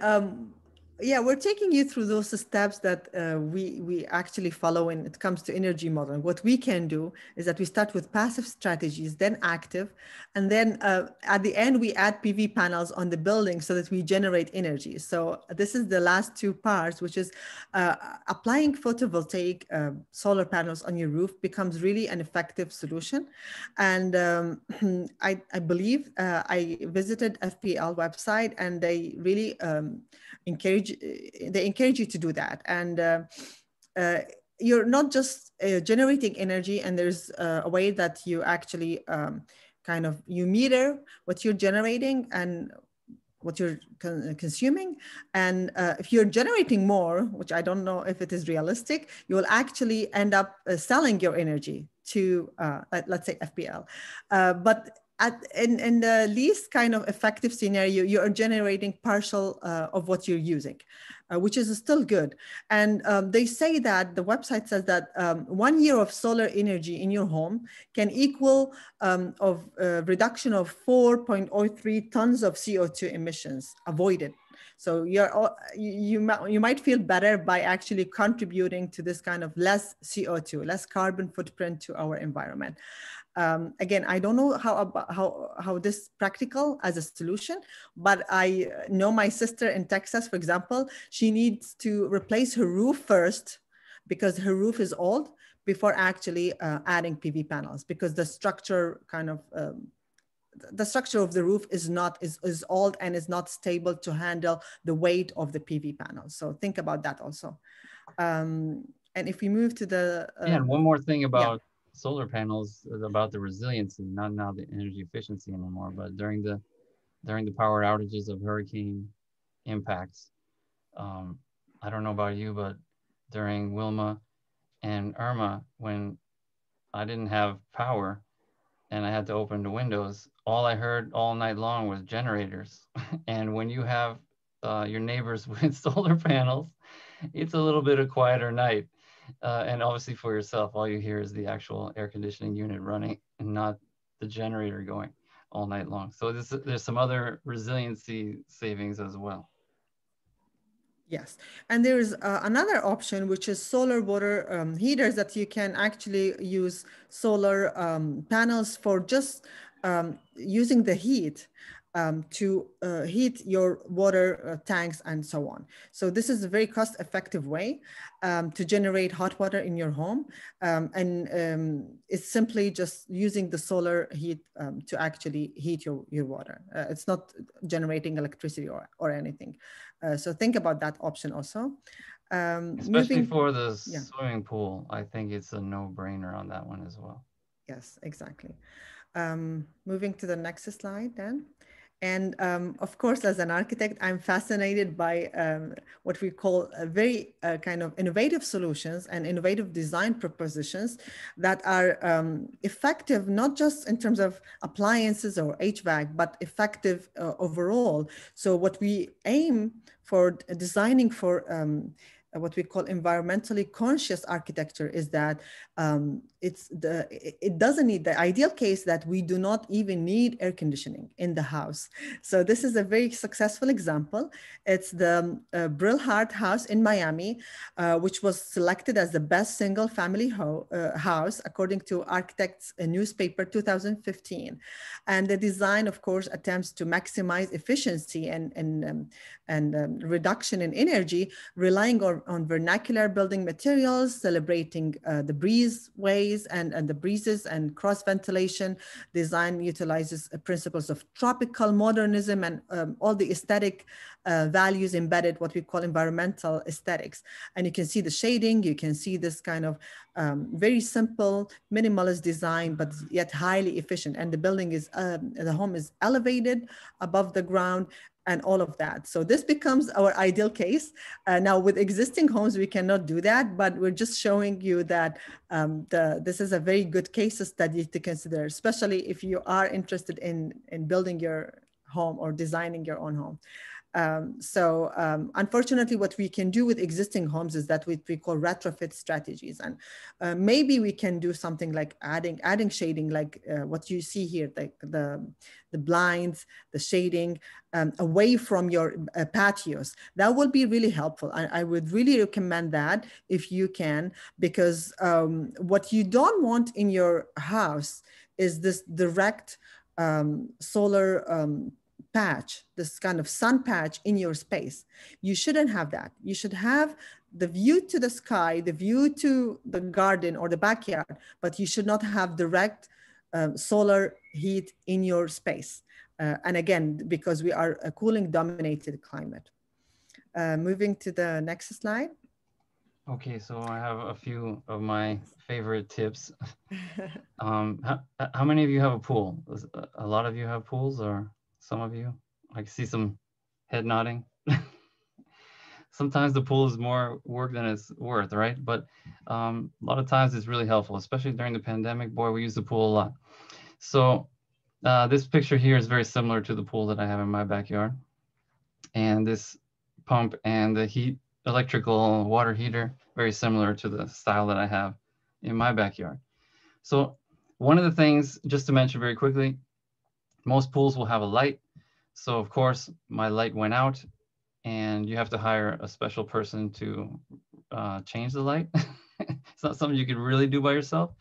Yeah, we're taking you through those steps that we actually follow when it comes to energy modeling. What we can do is that we start with passive strategies, then active, and then at the end we add PV panels on the building so that we generate energy. So this is the last two parts, which is applying photovoltaic solar panels on your roof becomes really an effective solution. And I believe I visited FPL website, and they really encourage you to do that. And you're not just generating energy, and there's a way that you actually kind of you meter what you're generating and what you're consuming. And if you're generating more, which I don't know if it is realistic, you will actually end up selling your energy to, let's say, FPL. But in the least kind of effective scenario, you are generating partial of what you're using, which is still good. And they say that the website says that 1 year of solar energy in your home can equal of reduction of 4.03 tons of CO2 emissions avoided. So you might feel better by actually contributing to this kind of less CO2, less carbon footprint to our environment. Again, I don't know how this practical as a solution, but I know my sister in Texas, for example, she needs to replace her roof first because her roof is old before actually adding PV panels, because the structure kind of the structure of the roof is old and is not stable to handle the weight of the PV panels. So think about that also. And if we move to the and one more thing about solar panels is about the resiliency, not now the energy efficiency anymore, but during the power outages of hurricane impacts. I don't know about you, but during Wilma and Irma, when I didn't have power and I had to open the windows, all I heard all night long was generators. And when you have your neighbors with solar panels, it's a little bit of quieter night. And obviously for yourself, all you hear is the actual air conditioning unit running and not the generator going all night long. So there's some other resiliency savings as well. Yes, and there is another option, which is solar water heaters, that you can actually use solar panels for just using the heat to heat your water tanks and so on. So this is a very cost-effective way to generate hot water in your home. It's simply just using the solar heat to actually heat your water. It's not generating electricity or anything. So think about that option also. Especially for the swimming pool, I think it's a no-brainer on that one as well. Yes, exactly. Moving to the next slide then. And of course, as an architect, I'm fascinated by what we call a very kind of innovative solutions and innovative design propositions that are effective, not just in terms of appliances or HVAC, but effective overall. So what we aim for designing for what we call environmentally conscious architecture is that it doesn't need, the ideal case that we do not even need air conditioning in the house. So this is a very successful example. It's the Brillhart house in Miami, which was selected as the best single family house according to Architects Newspaper 2015. And the design, of course, attempts to maximize efficiency and reduction in energy, relying on vernacular building materials, celebrating the breezeways and the breezes and cross ventilation. Design utilizes principles of tropical modernism and all the aesthetic values embedded, what we call environmental aesthetics. And you can see the shading, you can see this kind of very simple, minimalist design, but yet highly efficient. And the building is, the home is elevated above the ground and all of that. So this becomes our ideal case. Now with existing homes, we cannot do that, but we're just showing you that this is a very good case study to consider, especially if you are interested in building your home or designing your own home. Unfortunately, what we can do with existing homes is that we call retrofit strategies. And maybe we can do something like adding shading, like what you see here, like the blinds, the shading away from your patios. That will be really helpful. I would really recommend that if you can, because what you don't want in your house is this direct solar patch, this kind of sun patch in your space. You shouldn't have that. You should have the view to the sky, the view to the garden or the backyard, but you should not have direct solar heat in your space. And again, because we are a cooling dominated climate. Moving to the next slide. Okay, so I have a few of my favorite tips. How many of you have a pool? A lot of you have pools, or some of you? I can see some head nodding. Sometimes the pool is more work than it's worth, right? But a lot of times it's really helpful, especially during the pandemic. Boy, we use the pool a lot. So this picture here is very similar to the pool that I have in my backyard. And this pump and the electrical water heater, very similar to the style that I have in my backyard. So one of the things, just to mention very quickly, most pools will have a light. So of course, my light went out, and you have to hire a special person to change the light. It's not something you can really do by yourself.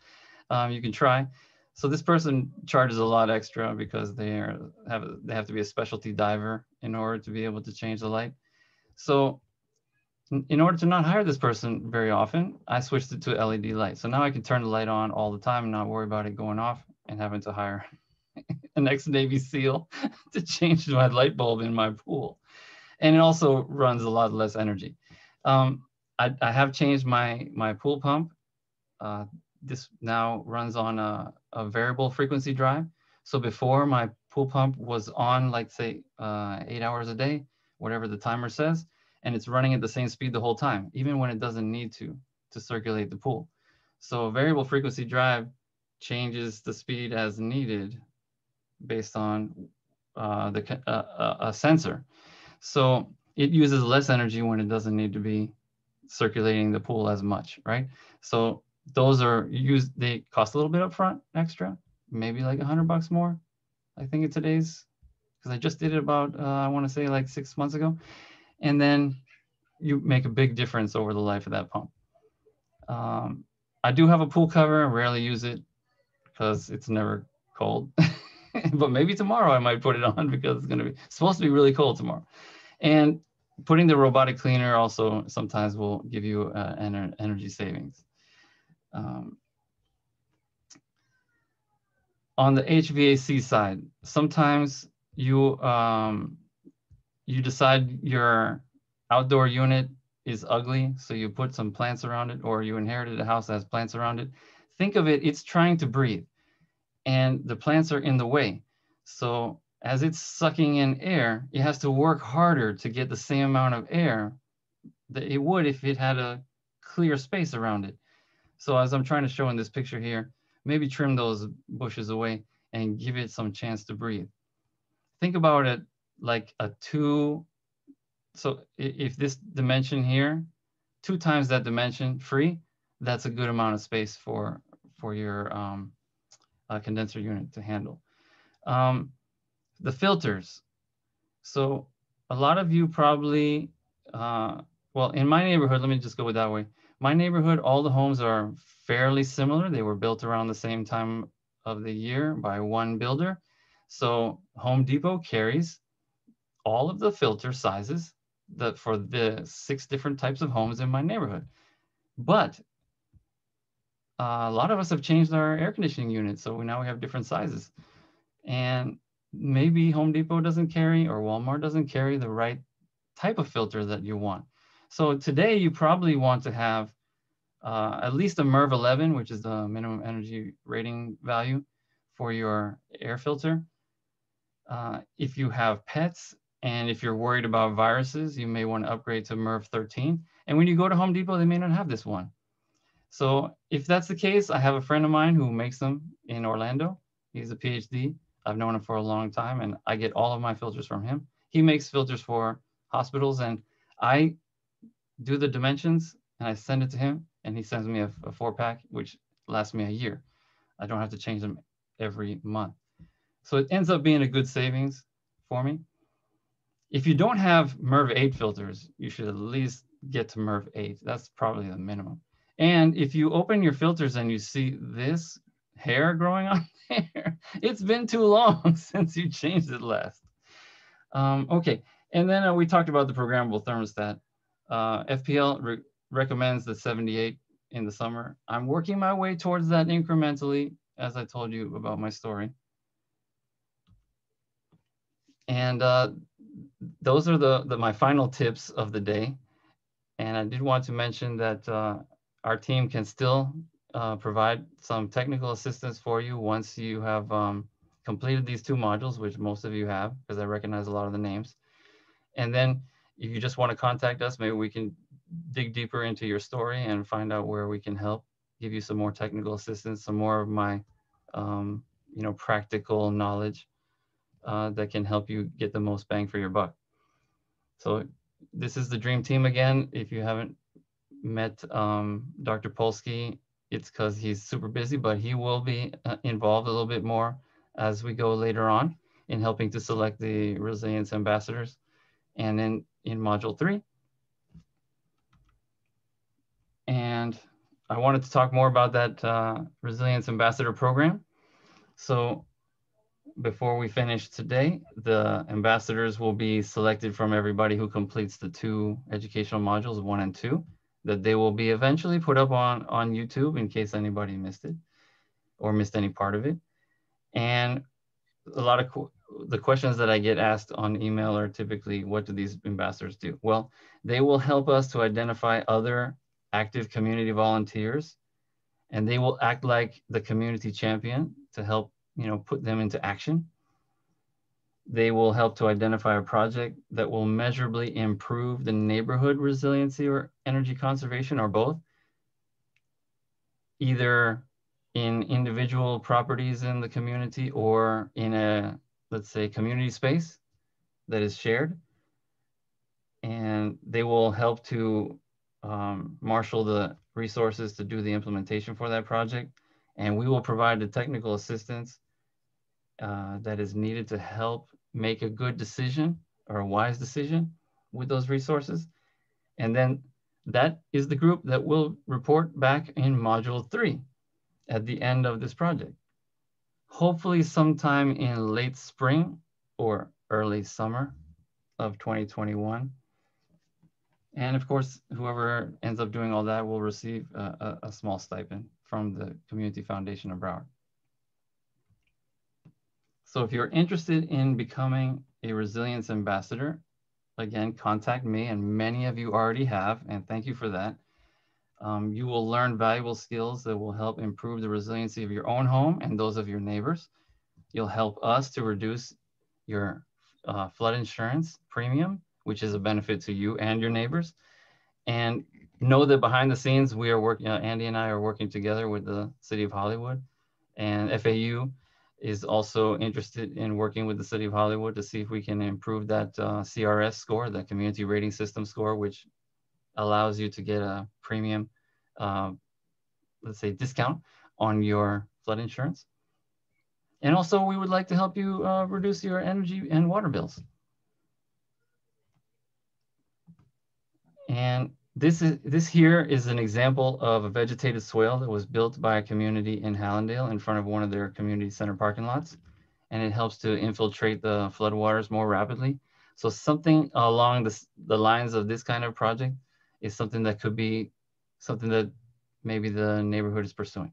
You can try. So this person charges a lot extra because they have to be a specialty diver in order to be able to change the light. So in order to not hire this person very often, I switched it to LED light. So now I can turn the light on all the time and not worry about it going off and having to hire an ex-Navy SEAL to change my light bulb in my pool. And it also runs a lot less energy. I have changed my pool pump. This now runs on a variable frequency drive. So before, my pool pump was on, like say 8 hours a day, whatever the timer says, and it's running at the same speed the whole time, even when it doesn't need to circulate the pool. So a variable frequency drive changes the speed as needed based on a sensor. So it uses less energy when it doesn't need to be circulating the pool as much, right? So those are used, they cost a little bit upfront extra, maybe like $100 more, I think in today's, because I just did it about, I want to say like 6 months ago. And then you make a big difference over the life of that pump. I do have a pool cover. I rarely use it because it's never cold. But maybe tomorrow I might put it on because it's supposed to be really cold tomorrow. And putting the robotic cleaner also sometimes will give you energy savings. On the HVAC side, sometimes you decide your outdoor unit is ugly, so you put some plants around it, or you inherited a house that has plants around it. Think of it, it's trying to breathe, and the plants are in the way. So as it's sucking in air, it has to work harder to get the same amount of air that it would if it had a clear space around it. So as I'm trying to show in this picture here, maybe trim those bushes away and give it some chance to breathe. Think about it like a 2. So if this dimension here, 2 times that dimension free, that's a good amount of space for your condenser unit to handle. The filters. So a lot of you probably, well, in my neighborhood, let me just go with that way. My neighborhood, all the homes are fairly similar. They were built around the same time of the year by one builder. So Home Depot carries all of the filter sizes for the 6 different types of homes in my neighborhood. But a lot of us have changed our air conditioning units, so now we have different sizes. And maybe Home Depot doesn't carry, or Walmart doesn't carry the right type of filter that you want. So today you probably want to have at least a MERV 11, which is the minimum energy rating value for your air filter. If you have pets, and if you're worried about viruses, you may want to upgrade to MERV 13. And when you go to Home Depot, they may not have this one. So if that's the case, I have a friend of mine who makes them in Orlando. He's a PhD. I've known him for a long time, and I get all of my filters from him. he makes filters for hospitals, and I do the dimensions and I send it to him, and he sends me a 4-pack, which lasts me a year. I don't have to change them every month. So it ends up being a good savings for me. If you don't have MERV 8 filters, you should at least get to MERV 8. That's probably the minimum. And if you open your filters and you see this hair growing on there, it's been too long since you changed it last. Okay, and then we talked about the programmable thermostat. FPL recommends the 78 in the summer. I'm working my way towards that incrementally, as I told you about my story. And those are my final tips of the day. And I did want to mention that our team can still provide some technical assistance for you once you have completed these 2 modules, which most of you have, because I recognize a lot of the names. And then if you just want to contact us, maybe we can dig deeper into your story and find out where we can help, give you some more technical assistance, some more of my practical knowledge that can help you get the most bang for your buck. So this is the dream team again. If you haven't met Dr. Polsky, it's because he's super busy, but he will be involved a little bit more as we go later on in helping to select the Resilience ambassadors. And then in module 3. And I wanted to talk more about that Resilience Ambassador program. So before we finish today, the ambassadors will be selected from everybody who completes the 2 educational modules, 1 and 2, that they will be eventually put up on YouTube in case anybody missed it or missed any part of it. And a lot of the questions that I get asked on email are typically, what do these ambassadors do? Well, they will help us to identify other active community volunteers, and they will act like the community champion to help, put them into action. They will help to identify a project that will measurably improve the neighborhood resiliency or energy conservation, or both, either in individual properties in the community or in a, let's say, community space that is shared. And they will help to marshal the resources to do the implementation for that project. And we will provide the technical assistance that is needed to help make a good decision or a wise decision with those resources. And then that is the group that will report back in module 3 at the end of this project. Hopefully sometime in late spring or early summer of 2021. And of course, whoever ends up doing all that will receive a small stipend from the Community Foundation of Broward. So if you're interested in becoming a Resilience Ambassador, again, contact me, and many of you already have, and thank you for that. You will learn valuable skills that will help improve the resiliency of your own home and those of your neighbors. You'll help us to reduce your flood insurance premium, which is a benefit to you and your neighbors. And know that behind the scenes, we are working, Andy and I are working together with the City of Hollywood, and FAU is also interested in working with the City of Hollywood to see if we can improve that CRS score, the Community Rating System score, which allows you to get a premium, let's say, discount on your flood insurance. And also, we would like to help you reduce your energy and water bills. And this here is an example of a vegetated swale that was built by a community in Hallandale in front of one of their community center parking lots. And it helps to infiltrate the floodwaters more rapidly. So something along the lines of this kind of project is something that could be something that maybe the neighborhood is pursuing.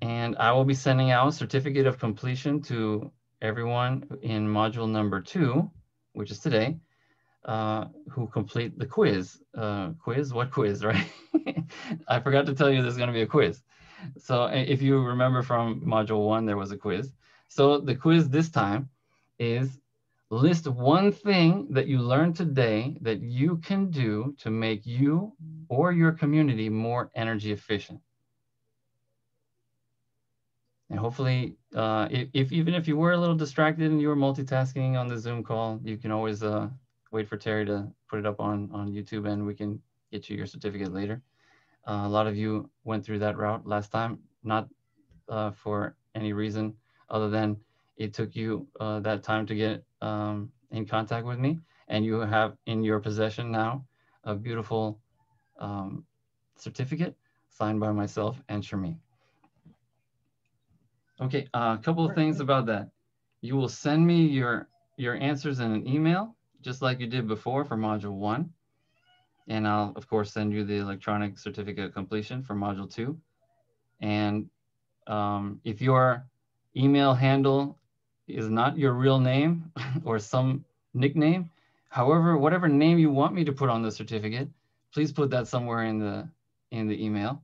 And I will be sending out a certificate of completion to everyone in module number 2, which is today, who complete the quiz. Quiz? What quiz, right? I forgot to tell you there's going to be a quiz. So if you remember from module 1, there was a quiz. So the quiz this time is list one thing that you learned today that you can do to make you or your community more energy efficient. And hopefully, even if you were a little distracted and you were multitasking on the Zoom call, you can always wait for Terry to put it up on YouTube, and we can get you your certificate later. A lot of you went through that route last time, not for any reason other than it took you that time to get in contact with me, and you have in your possession now a beautiful certificate signed by myself and Sharmeen. Okay, a couple of things about that. You will send me your answers in an email, just like you did before for Module 1. And I'll, of course, send you the electronic certificate of completion for Module 2. And if your email handle is not your real name or some nickname, however, whatever name you want me to put on the certificate, please put that somewhere in the email.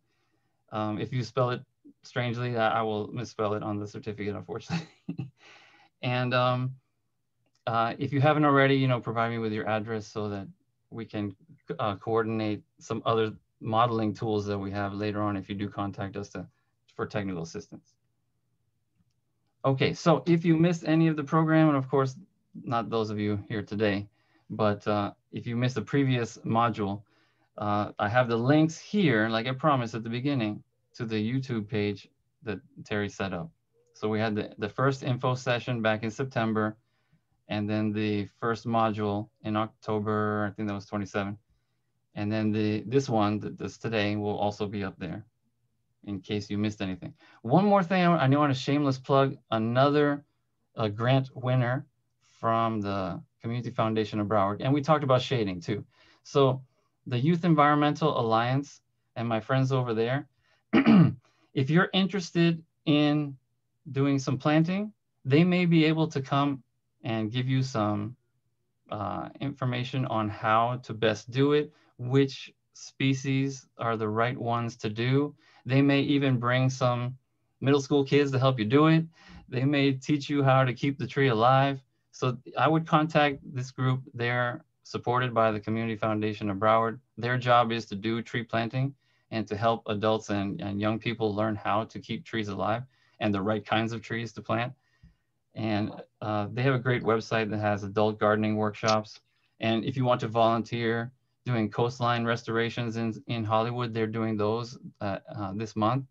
If you spell it strangely, I will misspell it on the certificate, unfortunately. And if you haven't already, provide me with your address so that we can coordinate some other modeling tools that we have later on if you do contact us for technical assistance. Okay, so if you missed any of the program, and of course, not those of you here today, but if you missed the previous module, I have the links here, like I promised at the beginning, to the YouTube page that Terry set up. So we had the first info session back in September, and then the first module in October, I think that was 27. And then this one, this today, will also be up there in case you missed anything. One more thing, I want to shameless plug another grant winner from the Community Foundation of Broward. And we talked about shading too. So the Youth Environmental Alliance and my friends over there, if you're interested in doing some planting, they may be able to come and give you some information on how to best do it, which species are the right ones to do. They may even bring some middle school kids to help you do it. They may teach you how to keep the tree alive. So I would contact this group. They're supported by the Community Foundation of Broward. Their job is to do tree planting and to help adults and young people learn how to keep trees alive and the right kinds of trees to plant. And they have a great website that has adult gardening workshops. And if you want to volunteer doing coastline restorations in Hollywood, they're doing those this month.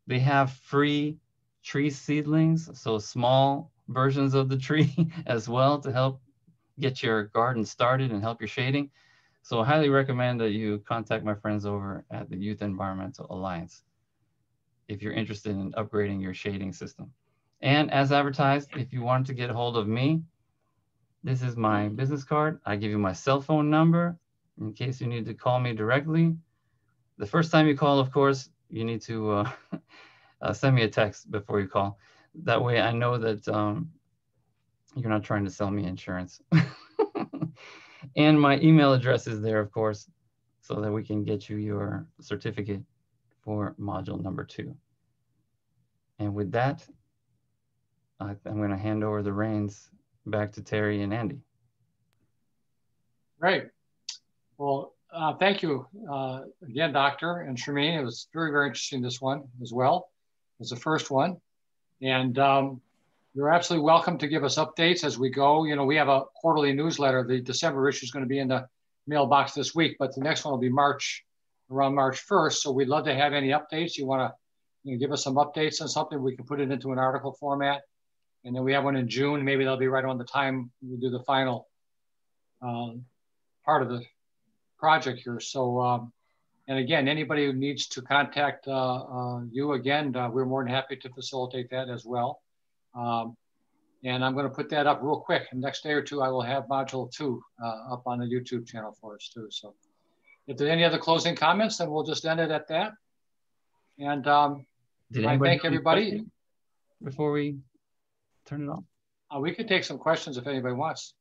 They have free tree seedlings, so small versions of the tree as well to help get your garden started and help your shading. So I highly recommend that you contact my friends over at the Youth Environmental Alliance if you're interested in upgrading your shading system. And as advertised, if you want to get a hold of me, this is my business card. I give you my cell phone number in case you need to call me directly. The first time you call, of course, you need to send me a text before you call. That way I know that you're not trying to sell me insurance. And my email address is there, of course, so that we can get you your certificate for module number 2. And with that, I'm going to hand over the reins back to Terry and Andy. Great. Well, thank you again, Doctor and Sharmeen. It was very, very interesting, this one as well as the first one. And you're absolutely welcome to give us updates as we go. We have a quarterly newsletter. The December issue is going to be in the mailbox this week, but the next one will be around March 1st. So we'd love to have any updates. You want to give us some updates on something, we can put it into an article format. And then we have one in June. Maybe that'll be right on the time we do the final part of the project here. So, and again, anybody who needs to contact you again, we're more than happy to facilitate that as well. And I'm going to put that up real quick. The next day or two, I will have module 2 up on the YouTube channel for us too. So if there's any other closing comments, then we'll just end it at that. And I thank everybody. Before we turn it off? We could take some questions if anybody wants.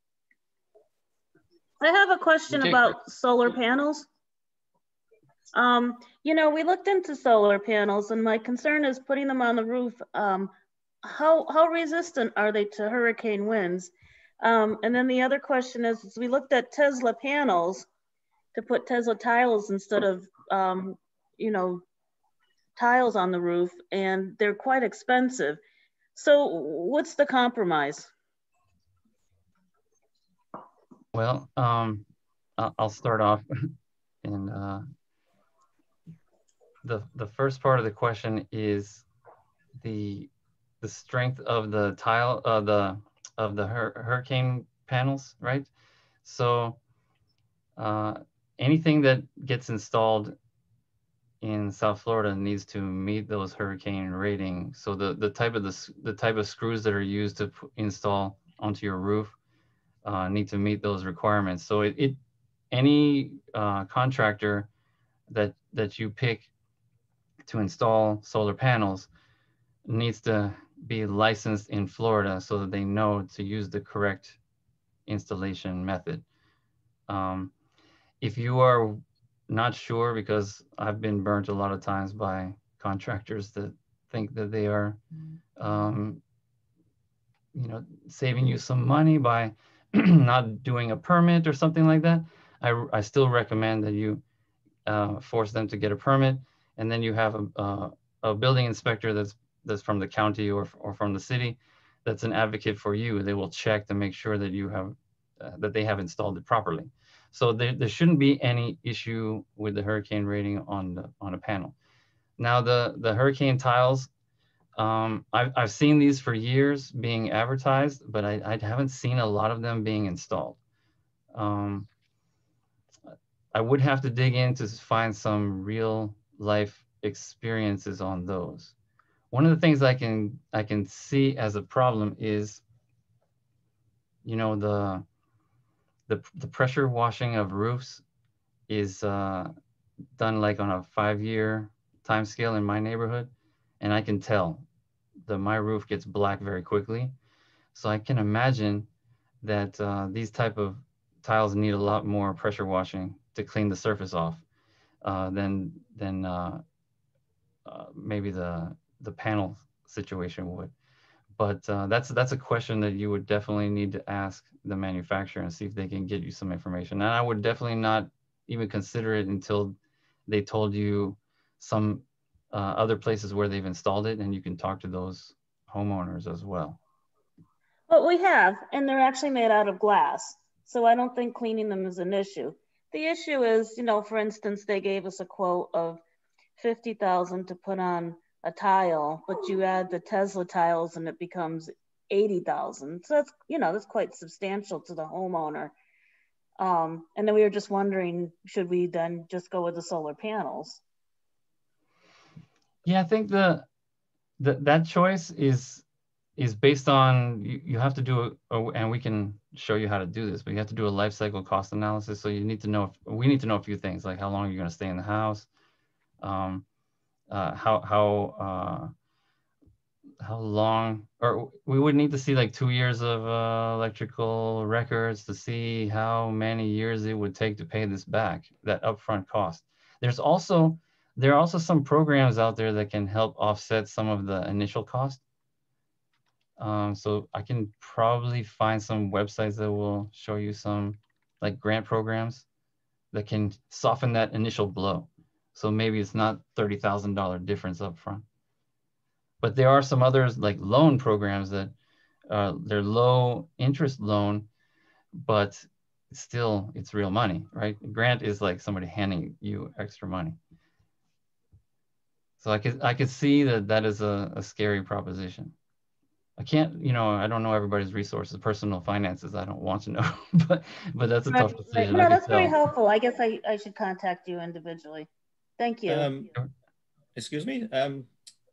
I have a question about solar panels. We looked into solar panels, and my concern is putting them on the roof. How resistant are they to hurricane winds? And then the other question is we looked at Tesla panels to put Tesla tiles instead of, tiles on the roof, and they're quite expensive. So what's the compromise? Well, I'll start off, and the first part of the question is the strength of the tile of the hurricane panels, right? So anything that gets installed in South Florida needs to meet those hurricane ratings. So the type of screws that are used to install onto your roof need to meet those requirements. So any contractor that you pick to install solar panels needs to be licensed in Florida so that they know to use the correct installation method. If you are not sure, because I've been burnt a lot of times by contractors that think that they are, saving you some money by not doing a permit or something like that, I still recommend that you force them to get a permit, and then you have a building inspector that's from the county or from the city that's an advocate for you. They will check to make sure that you have that they have installed it properly. So there shouldn't be any issue with the hurricane rating on a panel. Now the hurricane tiles, I've seen these for years being advertised, but I haven't seen a lot of them being installed. I would have to dig in to find some real life experiences on those. One of the things I can see as a problem is, the pressure washing of roofs is done like on a 5-year time scale in my neighborhood, and I can tell that my roof gets black very quickly. So I can imagine that these type of tiles need a lot more pressure washing to clean the surface off than maybe the panel situation would. But that's a question that you would definitely need to ask the manufacturer and see if they can get you some information. And I would definitely not even consider it until they told you some other places where they've installed it, and you can talk to those homeowners as well. But we have, and they're actually made out of glass. So I don't think cleaning them is an issue. The issue is, for instance, they gave us a quote of $50,000 to put on a tile, but you add the Tesla tiles and it becomes $80,000. So that's quite substantial to the homeowner. And then we were just wondering, should we then just go with the solar panels? Yeah, I think that choice is based on, you have to do and we can show you how to do this, but you have to do a life cycle cost analysis. So we need to know a few things, like how long you're going to stay in the house, how long, or we would need to see like 2 years of electrical records to see how many years it would take to pay this back, that upfront cost. There are also some programs out there that can help offset some of the initial cost. So I can probably find some websites that will show you some like grant programs that can soften that initial blow. So maybe it's not $30,000 difference up front. But there are some others like loan programs that they're low interest loan, but still it's real money, right? A grant is like somebody handing you extra money. So I could see that is a scary proposition. I can't, I don't know everybody's resources, personal finances. I don't want to know, but that's a tough decision. No, that's very helpful. I guess I should contact you individually. Thank you. Excuse me.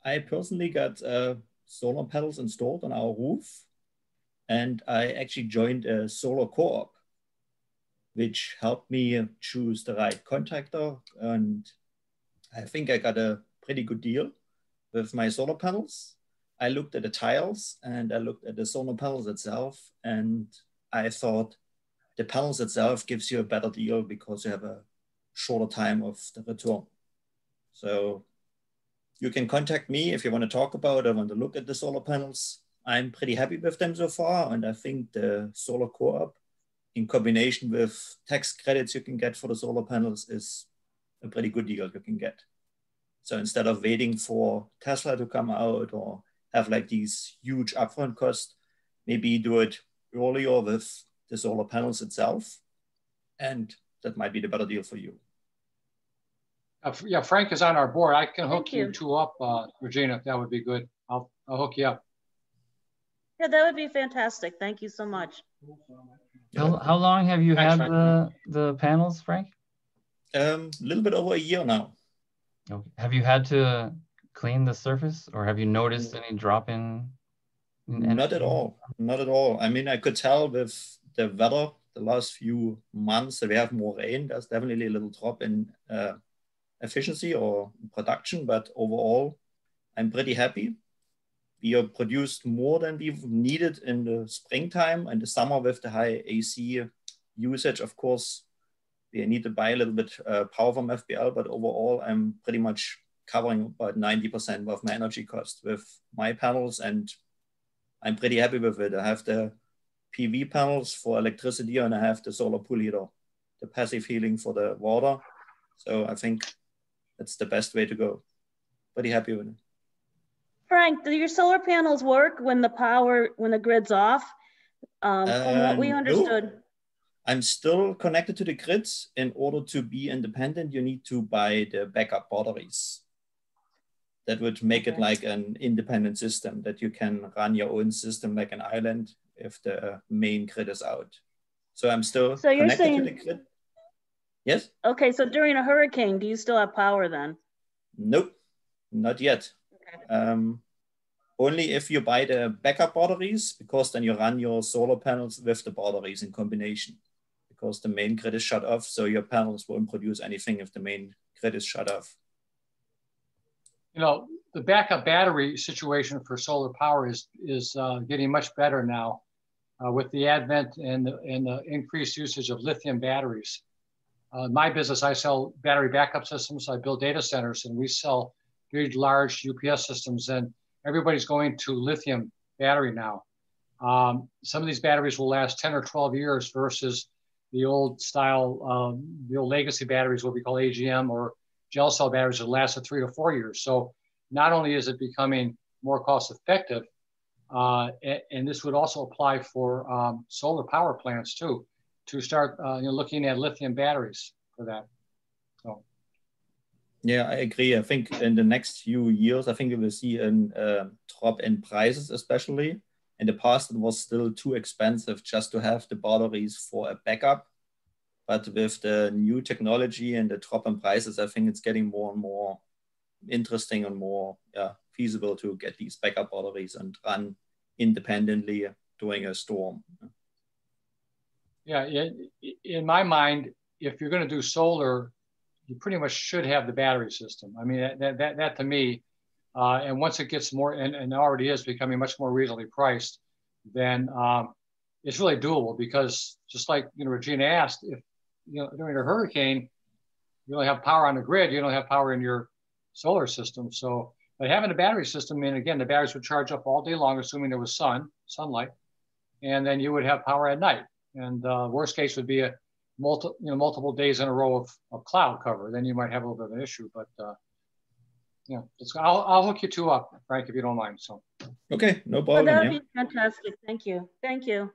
I personally got solar panels installed on our roof, and I actually joined a solar co-op, which helped me choose the right contractor. And I think I got a pretty good deal with my solar panels. I looked at the tiles and I looked at the solar panels itself, and I thought the panels itself gives you a better deal because you have a shorter time of the return. So you can contact me if you want to talk about or want to look at the solar panels. I'm pretty happy with them so far, and I think the solar co-op in combination with tax credits you can get for the solar panels is a pretty good deal you can get. So instead of waiting for Tesla to come out or have like these huge upfront costs, maybe do it earlier with the solar panels itself. And that might be the better deal for you. Yeah, Frank is on our board. I can hook you two up, Regina, if that would be good. I'll hook you up. Yeah, that would be fantastic. Thank you so much. How long have you had the panels, Frank? A little bit over a year now. Okay. Have you had to clean the surface, or have you noticed any drop in Not at all. Not at all. I mean, I could tell with the weather the last few months that we have more rain. There's definitely a little drop in efficiency or production, but overall, I'm pretty happy. We have produced more than we've needed in the springtime and the summer with the high AC usage. Of course, we need to buy a little bit power from FBL, but overall, I'm pretty much covering about 90% of my energy cost with my panels, and I'm pretty happy with it. I have the PV panels for electricity, and I have the solar pool heater, the passive heating for the water. So I think that's the best way to go. Pretty happy with it. Frank, do your solar panels work when the grid's off? From what we understood. No. I'm still connected to the grids. In order to be independent, you need to buy the backup batteries. That would make it like an independent system that you can run your own system like an island if the main grid is out. So I'm still connected to the grid. Yes? Okay, so during a hurricane, do you still have power then? Nope, not yet. Okay. Only if you buy the backup batteries, because then you run your solar panels with the batteries in combination, because the main grid is shut off, so your panels won't produce anything if the main grid is shut off. You know, the backup battery situation for solar power is getting much better now with the advent and the increased usage of lithium batteries. In my business, I sell battery backup systems. I build data centers, and we sell very large UPS systems, and everybody's going to lithium battery now. Some of these batteries will last 10 or 12 years versus the old style, the old legacy batteries, what we call AGM or gel cell batteries that lasted 3 to 4 years. So not only is it becoming more cost effective, and this would also apply for solar power plants too, to start looking at lithium batteries for that. So. Yeah, I agree. I think in the next few years, I think we will see a drop in prices, especially. In the past, it was still too expensive just to have the batteries for a backup. But with the new technology and the drop in prices, I think it's getting more and more interesting and more feasible to get these backup batteries and run independently during a storm. Yeah, in my mind, if you're going to do solar, you pretty much should have the battery system. I mean, that to me, and once it gets more, and already is becoming much more reasonably priced, then it's really doable, because just like Regina asked, if during a hurricane, you don't have power on the grid, you don't have power in your solar system. So, but having a battery system, and again, the batteries would charge up all day long, assuming there was sunlight, and then you would have power at night. And worst case would be a multiple days in a row of cloud cover. Then you might have a little bit of an issue. But I'll hook you two up, Frank, if you don't mind. So. Okay, no problem. That would be fantastic. Thank you. Thank you.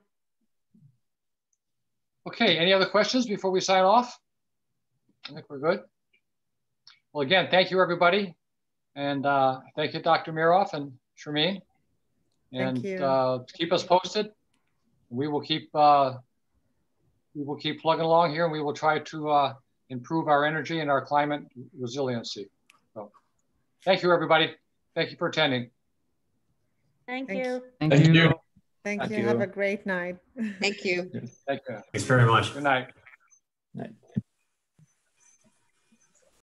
Okay, any other questions before we sign off? I think we're good. Well, again, thank you, everybody. And thank you, Dr. Meeroff and Shermeen. And keep us posted. We will keep plugging along here, and we will try to improve our energy and our climate resiliency. So, thank you, everybody. Thank you for attending. Thank you. Thank you. Thank you. Have a great night. Thank you. Thank you. Thanks very much. Good night. Night.